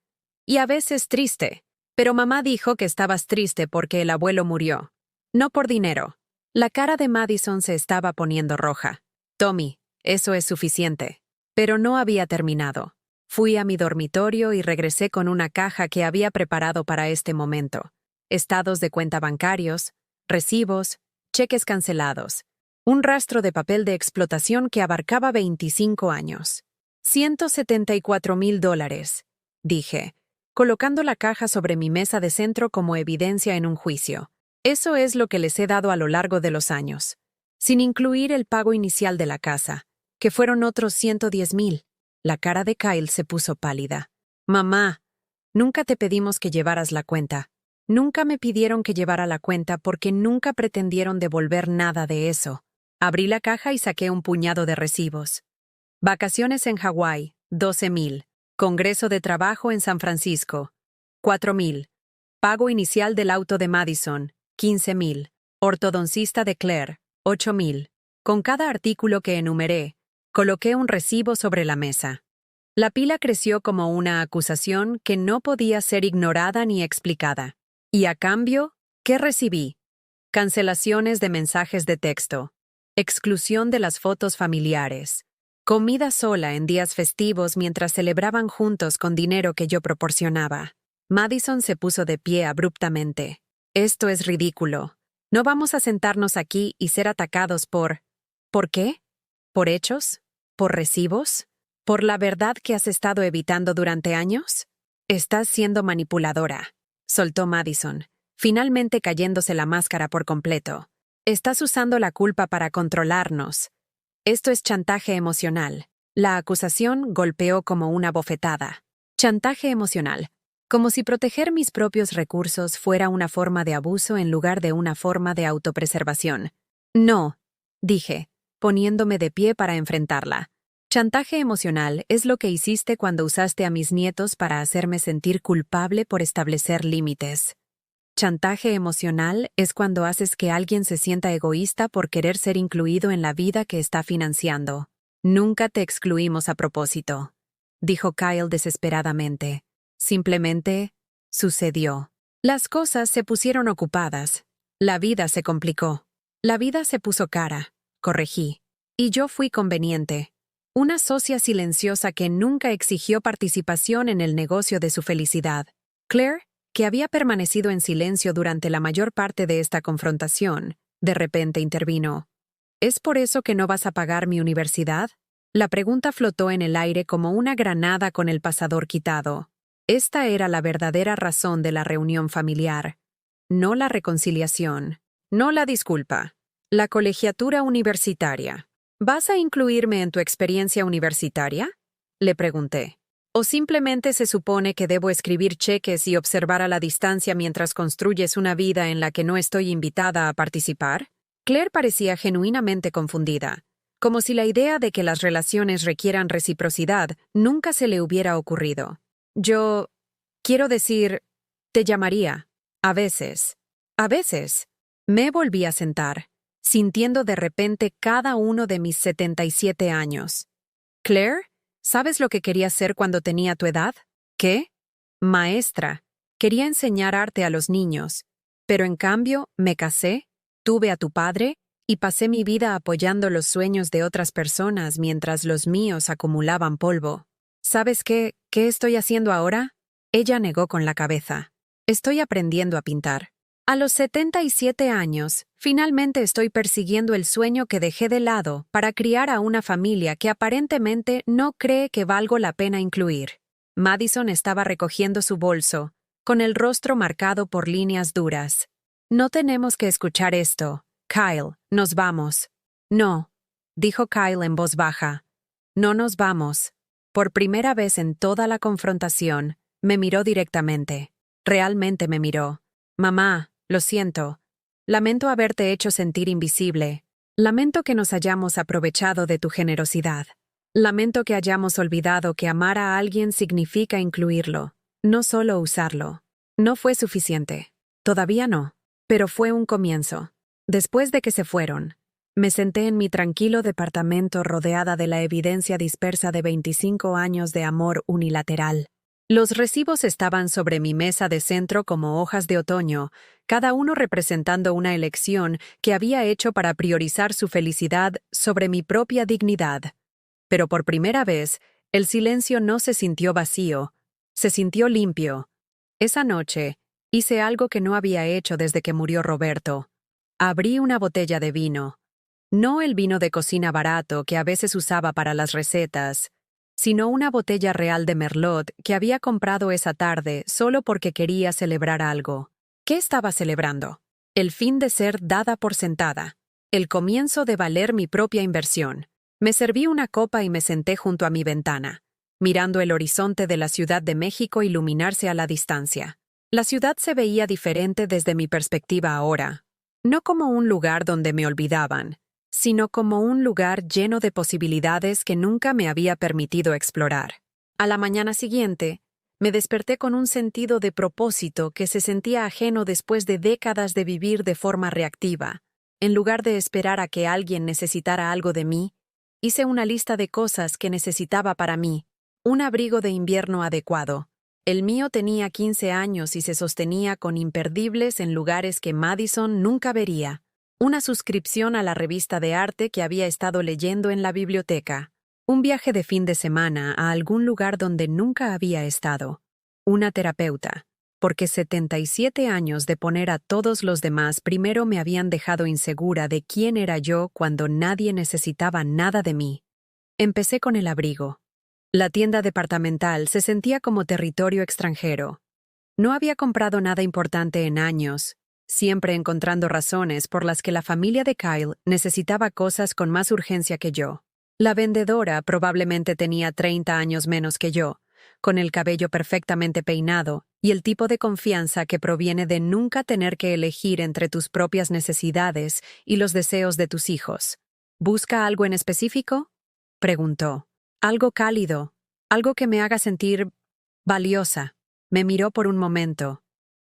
Speaker 1: y a veces triste, pero mamá dijo que estabas triste porque el abuelo murió, no por dinero. La cara de Madison se estaba poniendo roja. Tommy, eso es suficiente. Pero no había terminado. Fui a mi dormitorio y regresé con una caja que había preparado para este momento. Estados de cuenta bancarios, recibos, cheques cancelados, un rastro de papel de explotación que abarcaba 25 años. $174,000, dije, colocando la caja sobre mi mesa de centro como evidencia en un juicio. Eso es lo que les he dado a lo largo de los años, sin incluir el pago inicial de la casa, que fueron otros 110,000. La cara de Kyle se puso pálida. Mamá, nunca te pedimos que llevaras la cuenta. Nunca me pidieron que llevara la cuenta porque nunca pretendieron devolver nada de eso. Abrí la caja y saqué un puñado de recibos. Vacaciones en Hawái, 12,000. Congreso de trabajo en San Francisco, 4,000. Pago inicial del auto de Madison, 15,000. Ortodoncista de Claire, 8,000. Con cada artículo que enumeré, coloqué un recibo sobre la mesa. La pila creció como una acusación que no podía ser ignorada ni explicada. Y a cambio, ¿qué recibí? Cancelaciones de mensajes de texto, exclusión de las fotos familiares, comida sola en días festivos mientras celebraban juntos con dinero que yo proporcionaba. Madison se puso de pie abruptamente. Esto es ridículo. No vamos a sentarnos aquí y ser atacados por... ¿Por qué? ¿Por hechos? ¿Por recibos? ¿Por la verdad que has estado evitando durante años? Estás siendo manipuladora, soltó Madison, finalmente cayéndose la máscara por completo. Estás usando la culpa para controlarnos. Esto es chantaje emocional. La acusación golpeó como una bofetada. Chantaje emocional. Como si proteger mis propios recursos fuera una forma de abuso en lugar de una forma de autopreservación. No, dije, poniéndome de pie para enfrentarla. Chantaje emocional es lo que hiciste cuando usaste a mis nietos para hacerme sentir culpable por establecer límites. Chantaje emocional es cuando haces que alguien se sienta egoísta por querer ser incluido en la vida que está financiando. Nunca te excluimos a propósito, dijo Kyle desesperadamente. Simplemente sucedió. Las cosas se pusieron ocupadas. La vida se complicó. La vida se puso cara, corregí. Y yo fui conveniente. Una socia silenciosa que nunca exigió participación en el negocio de su felicidad. Claire, que había permanecido en silencio durante la mayor parte de esta confrontación, de repente intervino. ¿Es por eso que no vas a pagar mi universidad? La pregunta flotó en el aire como una granada con el pasador quitado. Esta era la verdadera razón de la reunión familiar. No la reconciliación, no la disculpa. La colegiatura universitaria. ¿Vas a incluirme en tu experiencia universitaria? Le pregunté. ¿O simplemente se supone que debo escribir cheques y observar a la distancia mientras construyes una vida en la que no estoy invitada a participar? Claire parecía genuinamente confundida, como si la idea de que las relaciones requieran reciprocidad nunca se le hubiera ocurrido. Quiero decir, te llamaría. A veces. A veces. Me volví a sentar. sintiendo de repente cada uno de mis 77 años. Claire, ¿sabes lo que quería ser cuando tenía tu edad? ¿Qué? Maestra. Quería enseñar arte a los niños, pero en cambio me casé, tuve a tu padre y pasé mi vida apoyando los sueños de otras personas mientras los míos acumulaban polvo. ¿Sabes qué? ¿Qué estoy haciendo ahora? Ella negó con la cabeza. Estoy aprendiendo a pintar. A los 77 años, finalmente estoy persiguiendo el sueño que dejé de lado para criar a una familia que aparentemente no cree que valgo la pena incluir. Madison estaba recogiendo su bolso, con el rostro marcado por líneas duras. No tenemos que escuchar esto. Kyle, nos vamos. No, dijo Kyle en voz baja. No nos vamos. Por primera vez en toda la confrontación, me miró directamente. Realmente me miró. Mamá, lo siento. Lamento haberte hecho sentir invisible. Lamento que nos hayamos aprovechado de tu generosidad. Lamento que hayamos olvidado que amar a alguien significa incluirlo, no solo usarlo. No fue suficiente. Todavía no. Pero fue un comienzo. Después de que se fueron, me senté en mi tranquilo departamento rodeada de la evidencia dispersa de 25 años de amor unilateral. Los recibos estaban sobre mi mesa de centro como hojas de otoño, cada uno representando una elección que había hecho para priorizar su felicidad sobre mi propia dignidad. Pero por primera vez, el silencio no se sintió vacío, se sintió limpio. Esa noche, hice algo que no había hecho desde que murió Roberto. Abrí una botella de vino. No el vino de cocina barato que a veces usaba para las recetas, sino una botella real de Merlot que había comprado esa tarde solo porque quería celebrar algo. ¿Qué estaba celebrando? El fin de ser dada por sentada. El comienzo de valer mi propia inversión. Me serví una copa y me senté junto a mi ventana, mirando el horizonte de la Ciudad de México iluminarse a la distancia. La ciudad se veía diferente desde mi perspectiva ahora, no como un lugar donde me olvidaban, sino como un lugar lleno de posibilidades que nunca me había permitido explorar. A la mañana siguiente, me desperté con un sentido de propósito que se sentía ajeno después de décadas de vivir de forma reactiva. En lugar de esperar a que alguien necesitara algo de mí, hice una lista de cosas que necesitaba para mí. Un abrigo de invierno adecuado. El mío tenía 15 años y se sostenía con imperdibles en lugares que Madison nunca vería. Una suscripción a la revista de arte que había estado leyendo en la biblioteca. Un viaje de fin de semana a algún lugar donde nunca había estado. Una terapeuta. Porque 77 años de poner a todos los demás primero me habían dejado insegura de quién era yo cuando nadie necesitaba nada de mí. Empecé con el abrigo. La tienda departamental se sentía como territorio extranjero. No había comprado nada importante en años, siempre encontrando razones por las que la familia de Kyle necesitaba cosas con más urgencia que yo. La vendedora probablemente tenía 30 años menos que yo, con el cabello perfectamente peinado y el tipo de confianza que proviene de nunca tener que elegir entre tus propias necesidades y los deseos de tus hijos. ¿Busca algo en específico?, preguntó. Algo cálido, algo que me haga sentir valiosa. Me miró por un momento.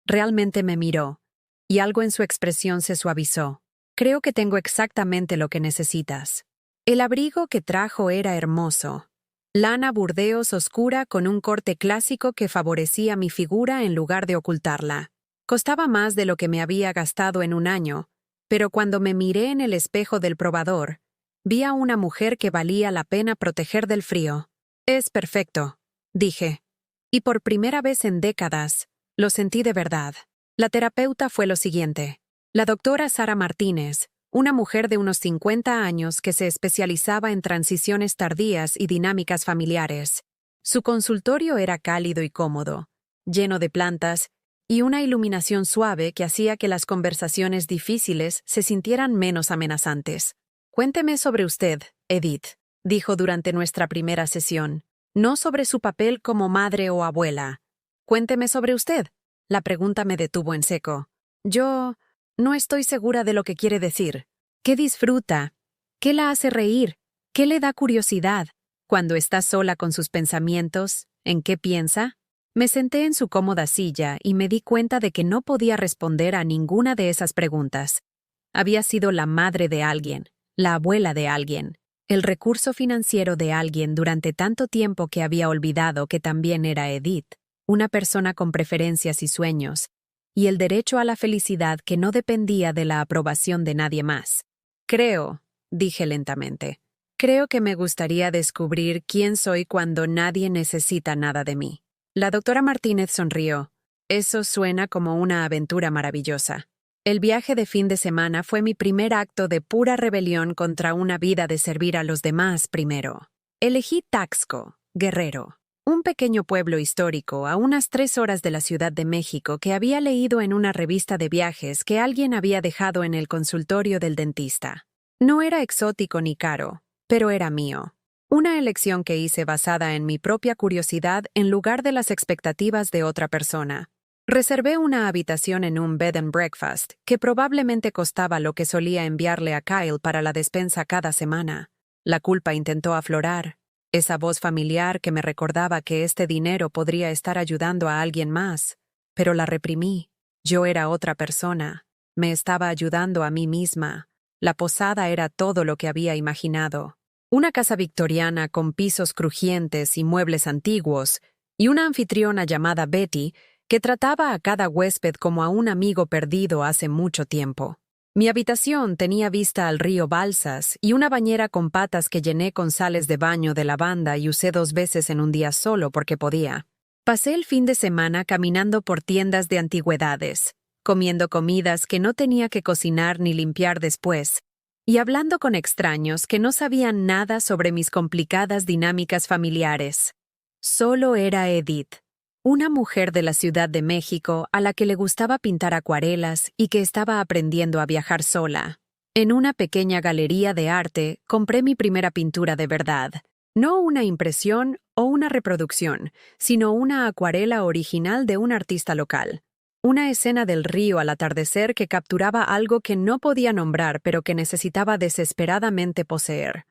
Speaker 1: Realmente me miró, y algo en su expresión se suavizó. Creo que tengo exactamente lo que necesitas. El abrigo que trajo era hermoso. Lana burdeos oscura con un corte clásico que favorecía mi figura en lugar de ocultarla. Costaba más de lo que me había gastado en un año, pero cuando me miré en el espejo del probador, vi a una mujer que valía la pena proteger del frío. Es perfecto, dije. Y por primera vez en décadas, lo sentí de verdad. La terapeuta fue lo siguiente. La doctora Sara Martínez, una mujer de unos 50 años que se especializaba en transiciones tardías y dinámicas familiares. Su consultorio era cálido y cómodo, lleno de plantas y una iluminación suave que hacía que las conversaciones difíciles se sintieran menos amenazantes. Cuénteme sobre usted, Edith, dijo durante nuestra primera sesión. No sobre su papel como madre o abuela. Cuénteme sobre usted. La pregunta me detuvo en seco. Yo no estoy segura de lo que quiere decir. ¿Qué disfruta? ¿Qué la hace reír? ¿Qué le da curiosidad? Cuando está sola con sus pensamientos, ¿en qué piensa? Me senté en su cómoda silla y me di cuenta de que no podía responder a ninguna de esas preguntas. Había sido la madre de alguien, la abuela de alguien, el recurso financiero de alguien durante tanto tiempo que había olvidado que también era Edith, una persona con preferencias y sueños, y el derecho a la felicidad que no dependía de la aprobación de nadie más. Creo, dije lentamente, creo que me gustaría descubrir quién soy cuando nadie necesita nada de mí. La doctora Martínez sonrió. Eso suena como una aventura maravillosa. El viaje de fin de semana fue mi primer acto de pura rebelión contra una vida de servir a los demás primero. Elegí Taxco, Guerrero, un pequeño pueblo histórico a unas 3 horas de la Ciudad de México que había leído en una revista de viajes que alguien había dejado en el consultorio del dentista. No era exótico ni caro, pero era mío. Una elección que hice basada en mi propia curiosidad en lugar de las expectativas de otra persona. Reservé una habitación en un bed and breakfast que probablemente costaba lo que solía enviarle a Kyle para la despensa cada semana. La culpa intentó aflorar. Esa voz familiar que me recordaba que este dinero podría estar ayudando a alguien más. Pero la reprimí. Yo era otra persona. Me estaba ayudando a mí misma. La posada era todo lo que había imaginado. Una casa victoriana con pisos crujientes y muebles antiguos, y una anfitriona llamada Betty que trataba a cada huésped como a un amigo perdido hace mucho tiempo. Mi habitación tenía vista al río Balsas y una bañera con patas que llené con sales de baño de lavanda y usé 2 veces en un día solo porque podía. Pasé el fin de semana caminando por tiendas de antigüedades, comiendo comidas que no tenía que cocinar ni limpiar después, y hablando con extraños que no sabían nada sobre mis complicadas dinámicas familiares. Solo era Edith, una mujer de la Ciudad de México a la que le gustaba pintar acuarelas y que estaba aprendiendo a viajar sola. En una pequeña galería de arte compré mi primera pintura de verdad. No una impresión o una reproducción, sino una acuarela original de un artista local. Una escena del río al atardecer que capturaba algo que no podía nombrar pero que necesitaba desesperadamente poseer.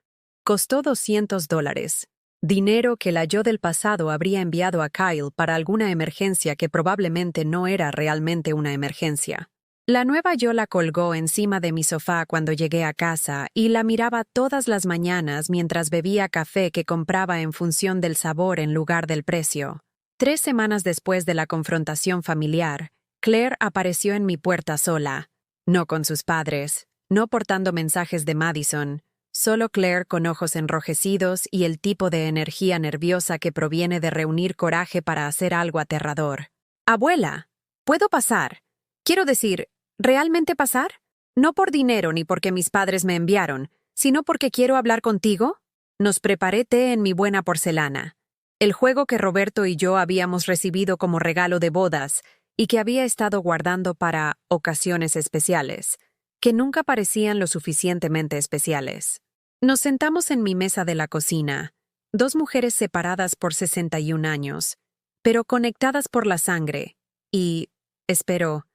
Speaker 1: Costó $200. Dinero que la yo del pasado habría enviado a Kyle para alguna emergencia que probablemente no era realmente una emergencia. La nueva yo la colgó encima de mi sofá cuando llegué a casa y la miraba todas las mañanas mientras bebía café que compraba en función del sabor en lugar del precio. 3 semanas después de la confrontación familiar, Claire apareció en mi puerta sola, no con sus padres, no portando mensajes de Madison. Solo Claire con ojos enrojecidos y el tipo de energía nerviosa que proviene de reunir coraje para hacer algo aterrador. «Abuela, ¿puedo pasar? Quiero decir, ¿realmente pasar? No por dinero ni porque mis padres me enviaron, sino porque quiero hablar contigo». Nos preparé té en mi buena porcelana, el juego que Roberto y yo habíamos recibido como regalo de bodas y que había estado guardando para ocasiones especiales, que nunca parecían lo suficientemente especiales. Nos sentamos en mi mesa de la cocina, 2 mujeres separadas por 61 años, pero conectadas por la sangre y, espero,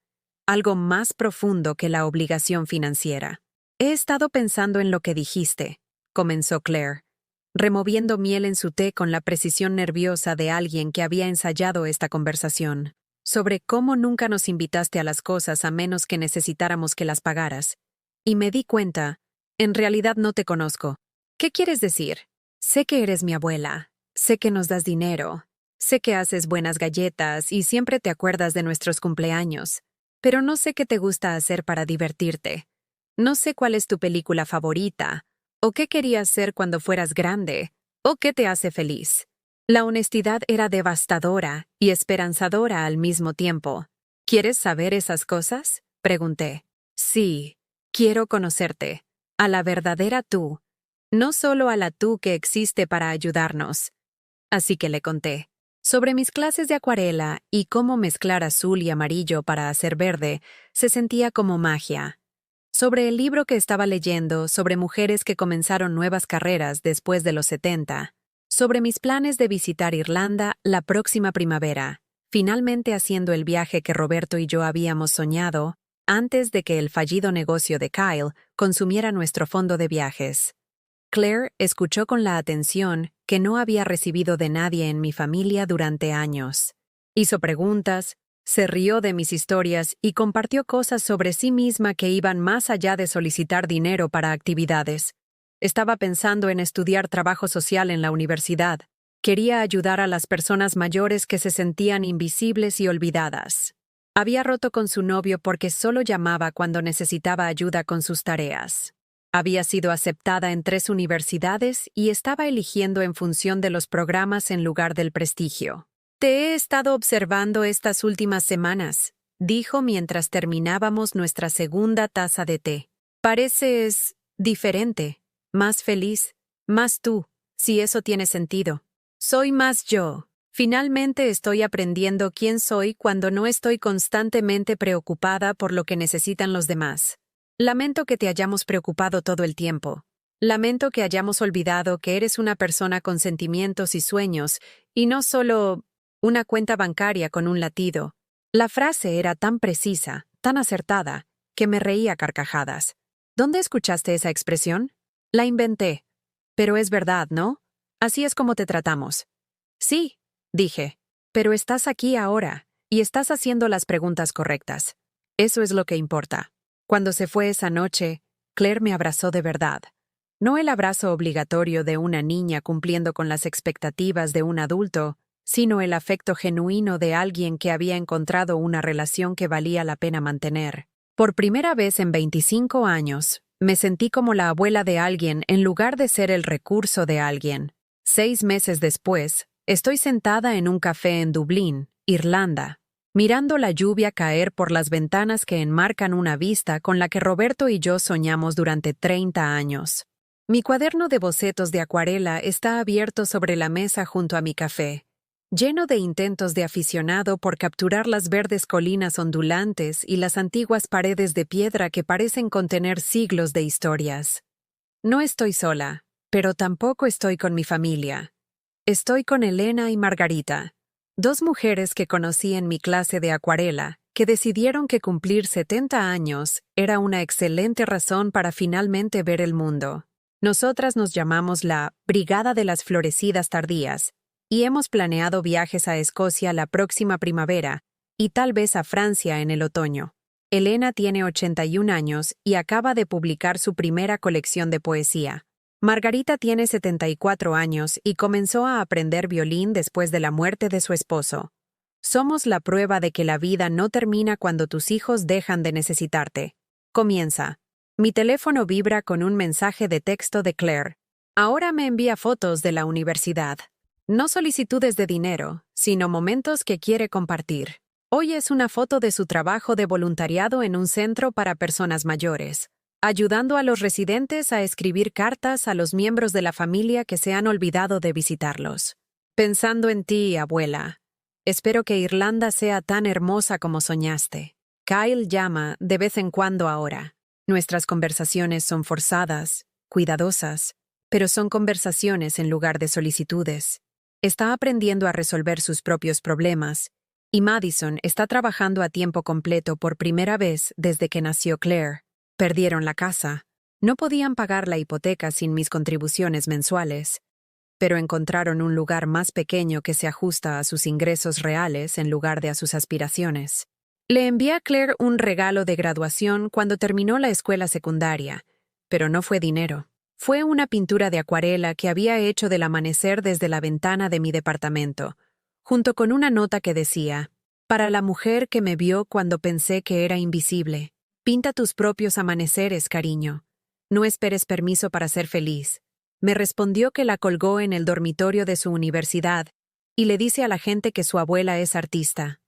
Speaker 1: algo más profundo que la obligación financiera. He estado pensando en lo que dijiste, comenzó Claire, removiendo miel en su té con la precisión nerviosa de alguien que había ensayado esta conversación, sobre cómo nunca nos invitaste a las cosas a menos que necesitáramos que las pagaras. Y me di cuenta, en realidad no te conozco. ¿Qué quieres decir? Sé que eres mi abuela, sé que nos das dinero, sé que haces buenas galletas y siempre te acuerdas de nuestros cumpleaños, pero no sé qué te gusta hacer para divertirte. No sé cuál es tu película favorita, o qué querías ser cuando fueras grande, o qué te hace feliz. La honestidad era devastadora y esperanzadora al mismo tiempo. ¿Quieres saber esas cosas?, pregunté. Sí, quiero conocerte, a la verdadera tú, no solo a la tú que existe para ayudarnos. Así que le conté sobre mis clases de acuarela y cómo mezclar azul y amarillo para hacer verde se sentía como magia. Sobre el libro que estaba leyendo sobre mujeres que comenzaron nuevas carreras después de los 70. Sobre mis planes de visitar Irlanda la próxima primavera, finalmente haciendo el viaje que Roberto y yo habíamos soñado antes de que el fallido negocio de Kyle consumiera nuestro fondo de viajes. Claire escuchó con la atención que no había recibido de nadie en mi familia durante años. Hizo preguntas, Se rió de mis historias y compartió cosas sobre sí misma que iban más allá de solicitar dinero para actividades. Estaba pensando en estudiar trabajo social en la universidad. Quería ayudar a las personas mayores que se sentían invisibles y olvidadas. Había roto con su novio porque solo llamaba cuando necesitaba ayuda con sus tareas. Había sido aceptada en 3 universidades y estaba eligiendo en función de los programas en lugar del prestigio. Te he estado observando estas últimas semanas, dijo mientras terminábamos nuestra segunda taza de té. Pareces diferente, más feliz, más tú, si eso tiene sentido. Soy más yo. Finalmente estoy aprendiendo quién soy cuando no estoy constantemente preocupada por lo que necesitan los demás. Lamento que te hayamos preocupado todo el tiempo. Lamento que hayamos olvidado que eres una persona con sentimientos y sueños, y no solo una cuenta bancaria con un latido. La frase era tan precisa, tan acertada, que me reí a carcajadas. ¿Dónde escuchaste esa expresión? La inventé. Pero es verdad, ¿no? Así es como te tratamos. Sí, dije. Pero estás aquí ahora, y estás haciendo las preguntas correctas. Eso es lo que importa. Cuando se fue esa noche, Claire me abrazó de verdad. No el abrazo obligatorio de una niña cumpliendo con las expectativas de un adulto, sino el afecto genuino de alguien que había encontrado una relación que valía la pena mantener. Por primera vez en 25 años, me sentí como la abuela de alguien en lugar de ser el recurso de alguien. 6 meses después, estoy sentada en un café en Dublín, Irlanda, mirando la lluvia caer por las ventanas que enmarcan una vista con la que Roberto y yo soñamos durante 30 años. Mi cuaderno de bocetos de acuarela está abierto sobre la mesa junto a mi café, lleno de intentos de aficionado por capturar las verdes colinas ondulantes y las antiguas paredes de piedra que parecen contener siglos de historias. No estoy sola, pero tampoco estoy con mi familia. Estoy con Elena y Margarita, 2 mujeres que conocí en mi clase de acuarela, que decidieron que cumplir 70 años era una excelente razón para finalmente ver el mundo. Nosotras nos llamamos la Brigada de las Florecidas Tardías, y hemos planeado viajes a Escocia la próxima primavera y tal vez a Francia en el otoño. Elena tiene 81 años y acaba de publicar su primera colección de poesía. Margarita tiene 74 años y comenzó a aprender violín después de la muerte de su esposo. Somos la prueba de que la vida no termina cuando tus hijos dejan de necesitarte. Comienza. Mi teléfono vibra con un mensaje de texto de Claire. Ahora me envía fotos de la universidad. No solicitudes de dinero, sino momentos que quiere compartir. Hoy es una foto de su trabajo de voluntariado en un centro para personas mayores, ayudando a los residentes a escribir cartas a los miembros de la familia que se han olvidado de visitarlos. Pensando en ti, abuela. Espero que Irlanda sea tan hermosa como soñaste. Kyle llama de vez en cuando ahora. Nuestras conversaciones son forzadas, cuidadosas, pero son conversaciones en lugar de solicitudes. Está aprendiendo a resolver sus propios problemas, y Madison está trabajando a tiempo completo por primera vez desde que nació Claire. Perdieron la casa. No podían pagar la hipoteca sin mis contribuciones mensuales, pero encontraron un lugar más pequeño que se ajusta a sus ingresos reales en lugar de a sus aspiraciones. Le envié a Claire un regalo de graduación cuando terminó la escuela secundaria, pero no fue dinero. Fue una pintura de acuarela que había hecho del amanecer desde la ventana de mi departamento, junto con una nota que decía: «Para la mujer que me vio cuando pensé que era invisible, pinta tus propios amaneceres, cariño. No esperes permiso para ser feliz». Me respondió que la colgó en el dormitorio de su universidad y le dice a la gente que su abuela es artista.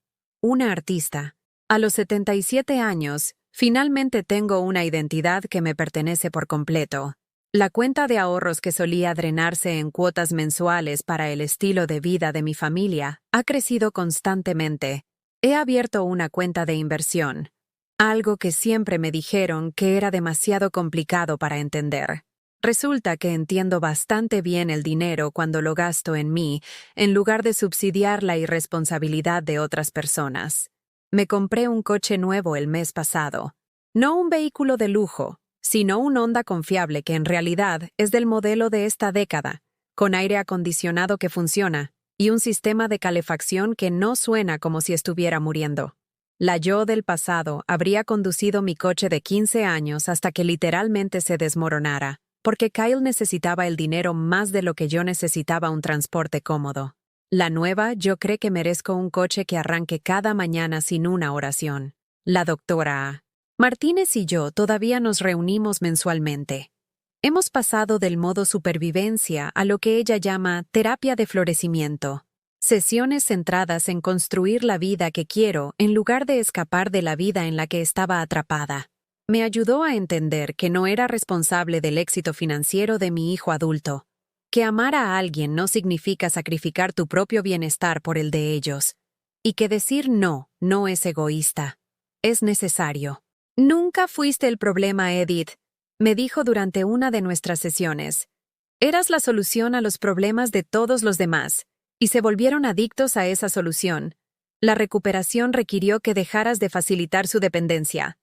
Speaker 1: Una artista. A los 77 años, finalmente tengo una identidad que me pertenece por completo. La cuenta de ahorros que solía drenarse en cuotas mensuales para el estilo de vida de mi familia ha crecido constantemente. He abierto una cuenta de inversión, algo que siempre me dijeron que era demasiado complicado para entender. Resulta que entiendo bastante bien el dinero cuando lo gasto en mí, en lugar de subsidiar la irresponsabilidad de otras personas. Me compré un coche nuevo el mes pasado. No un vehículo de lujo, sino un Honda confiable que en realidad es del modelo de esta década, con aire acondicionado que funciona, y un sistema de calefacción que no suena como si estuviera muriendo. La yo del pasado habría conducido mi coche de 15 años hasta que literalmente se desmoronara, porque Kyle necesitaba el dinero más de lo que yo necesitaba un transporte cómodo. La nueva yo cree que merezco un coche que arranque cada mañana sin una oración. La doctora Martínez y yo todavía nos reunimos mensualmente. Hemos pasado del modo supervivencia a lo que ella llama terapia de florecimiento. Sesiones centradas en construir la vida que quiero en lugar de escapar de la vida en la que estaba atrapada. Me ayudó a entender que no era responsable del éxito financiero de mi hijo adulto, que amar a alguien no significa sacrificar tu propio bienestar por el de ellos, y que decir no es egoísta, es necesario. Nunca fuiste el problema, Edith, me dijo durante una de nuestras sesiones. Eras la solución a los problemas de todos los demás, y se volvieron adictos a esa solución. La recuperación requirió que dejaras de facilitar su dependencia.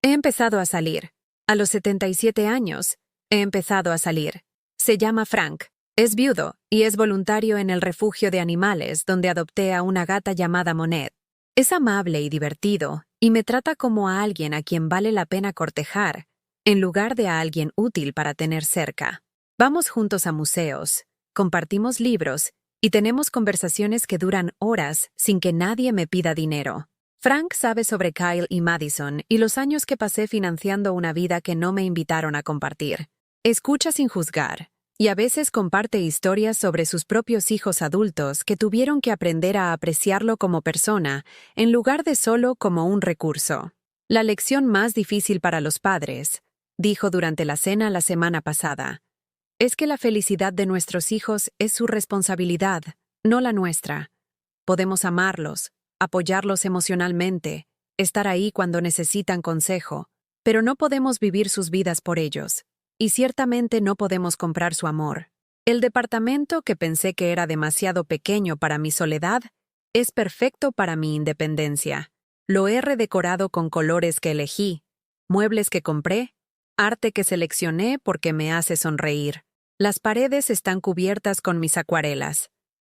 Speaker 1: He empezado a salir. A los 77 años, he empezado a salir. Se llama Frank. Es viudo y es voluntario en el refugio de animales donde adopté a una gata llamada Monet. Es amable y divertido y me trata como a alguien a quien vale la pena cortejar, en lugar de a alguien útil para tener cerca. Vamos juntos a museos, compartimos libros y tenemos conversaciones que duran horas sin que nadie me pida dinero. Frank sabe sobre Kyle y Madison y los años que pasé financiando una vida que no me invitaron a compartir. Escucha sin juzgar, y a veces comparte historias sobre sus propios hijos adultos que tuvieron que aprender a apreciarlo como persona en lugar de solo como un recurso. La lección más difícil para los padres, dijo durante la cena la semana pasada, es que la felicidad de nuestros hijos es su responsabilidad, no la nuestra. Podemos amarlos, apoyarlos emocionalmente, estar ahí cuando necesitan consejo, pero no podemos vivir sus vidas por ellos, y ciertamente no podemos comprar su amor. El departamento que pensé que era demasiado pequeño para mi soledad es perfecto para mi independencia. Lo he redecorado con colores que elegí, muebles que compré, arte que seleccioné porque me hace sonreír. Las paredes están cubiertas con mis acuarelas,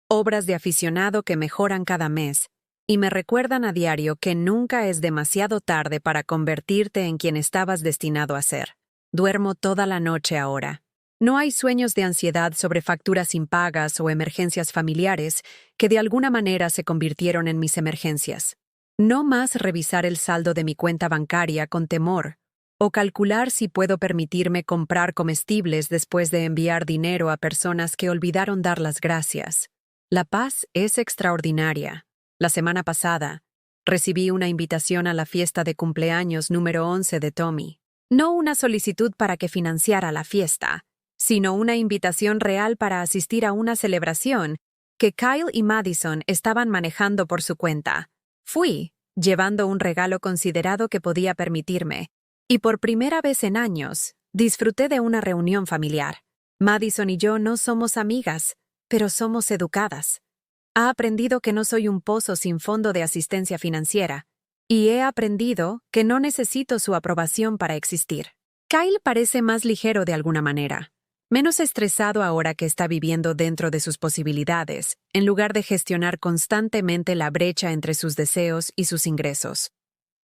Speaker 1: obras de aficionado que mejoran cada mes, y me recuerdan a diario que nunca es demasiado tarde para convertirte en quien estabas destinado a ser. Duermo toda la noche ahora. No hay sueños de ansiedad sobre facturas impagas o emergencias familiares que de alguna manera se convirtieron en mis emergencias. No más revisar el saldo de mi cuenta bancaria con temor, o calcular si puedo permitirme comprar comestibles después de enviar dinero a personas que olvidaron dar las gracias. La paz es extraordinaria. La semana pasada, recibí una invitación a la fiesta de cumpleaños número 11 de Tommy. No una solicitud para que financiara la fiesta, sino una invitación real para asistir a una celebración que Kyle y Madison estaban manejando por su cuenta. Fui, llevando un regalo considerado que podía permitirme, y por primera vez en años, disfruté de una reunión familiar. Madison y yo no somos amigas, pero somos educadas. Ha aprendido que no soy un pozo sin fondo de asistencia financiera, y he aprendido que no necesito su aprobación para existir. Kyle parece más ligero de alguna manera, menos estresado ahora que está viviendo dentro de sus posibilidades, en lugar de gestionar constantemente la brecha entre sus deseos y sus ingresos.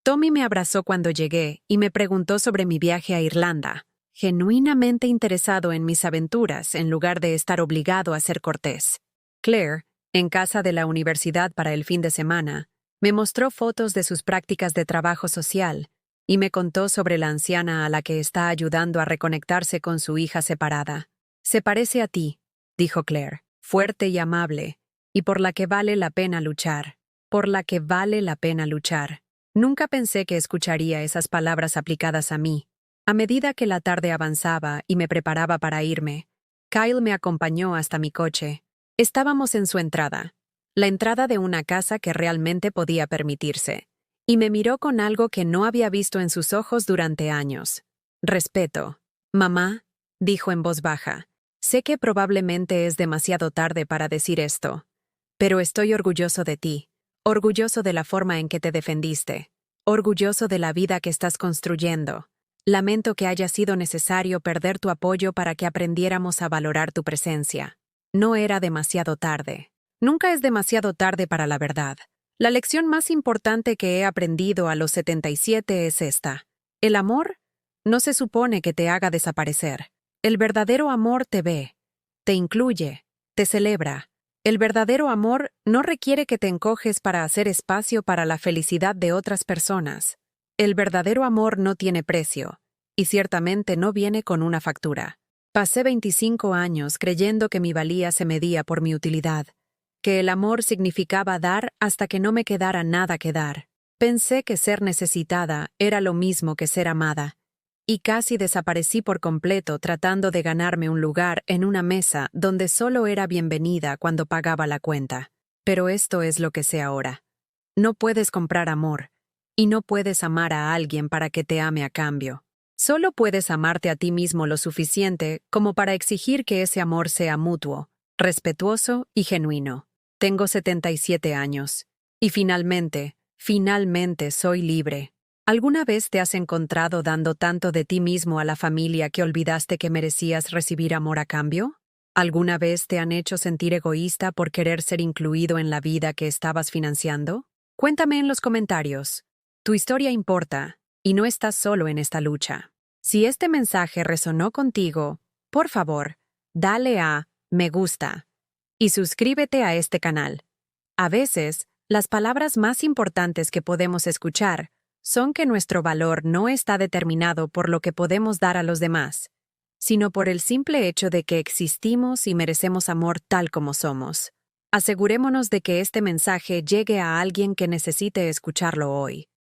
Speaker 1: Tommy me abrazó cuando llegué y me preguntó sobre mi viaje a Irlanda, genuinamente interesado en mis aventuras en lugar de estar obligado a ser cortés. Claire, en casa de la universidad para el fin de semana, me mostró fotos de sus prácticas de trabajo social y me contó sobre la anciana a la que está ayudando a reconectarse con su hija separada. Se parece a ti, dijo Claire, fuerte y amable, y por la que vale la pena luchar. Por la que vale la pena luchar. Nunca pensé que escucharía esas palabras aplicadas a mí. A medida que la tarde avanzaba y me preparaba para irme, Kyle me acompañó hasta mi coche. Estábamos en su entrada, la entrada de una casa que realmente podía permitirse, y me miró con algo que no había visto en sus ojos durante años. Respeto. Mamá, dijo en voz baja, sé que probablemente es demasiado tarde para decir esto, pero estoy orgulloso de ti. Orgulloso de la forma en que te defendiste. Orgulloso de la vida que estás construyendo. Lamento que haya sido necesario perder tu apoyo para que aprendiéramos a valorar tu presencia. No era demasiado tarde. Nunca es demasiado tarde para la verdad. La lección más importante que he aprendido a los 77 es esta. El amor no se supone que te haga desaparecer. El verdadero amor te ve, te incluye, te celebra. El verdadero amor no requiere que te encoges para hacer espacio para la felicidad de otras personas. El verdadero amor no tiene precio, y ciertamente no viene con una factura. Pasé 25 años creyendo que mi valía se medía por mi utilidad, que el amor significaba dar hasta que no me quedara nada que dar. Pensé que ser necesitada era lo mismo que ser amada, y casi desaparecí por completo tratando de ganarme un lugar en una mesa donde solo era bienvenida cuando pagaba la cuenta. Pero esto es lo que sé ahora. No puedes comprar amor, y no puedes amar a alguien para que te ame a cambio. Solo puedes amarte a ti mismo lo suficiente como para exigir que ese amor sea mutuo, respetuoso y genuino. Tengo 77 años. Y finalmente soy libre. ¿Alguna vez te has encontrado dando tanto de ti mismo a la familia que olvidaste que merecías recibir amor a cambio? ¿Alguna vez te han hecho sentir egoísta por querer ser incluido en la vida que estabas financiando? Cuéntame en los comentarios. Tu historia importa, y no estás solo en esta lucha. Si este mensaje resonó contigo, por favor, dale a me gusta y suscríbete a este canal. A veces, las palabras más importantes que podemos escuchar son que nuestro valor no está determinado por lo que podemos dar a los demás, sino por el simple hecho de que existimos y merecemos amor tal como somos. Asegurémonos de que este mensaje llegue a alguien que necesite escucharlo hoy.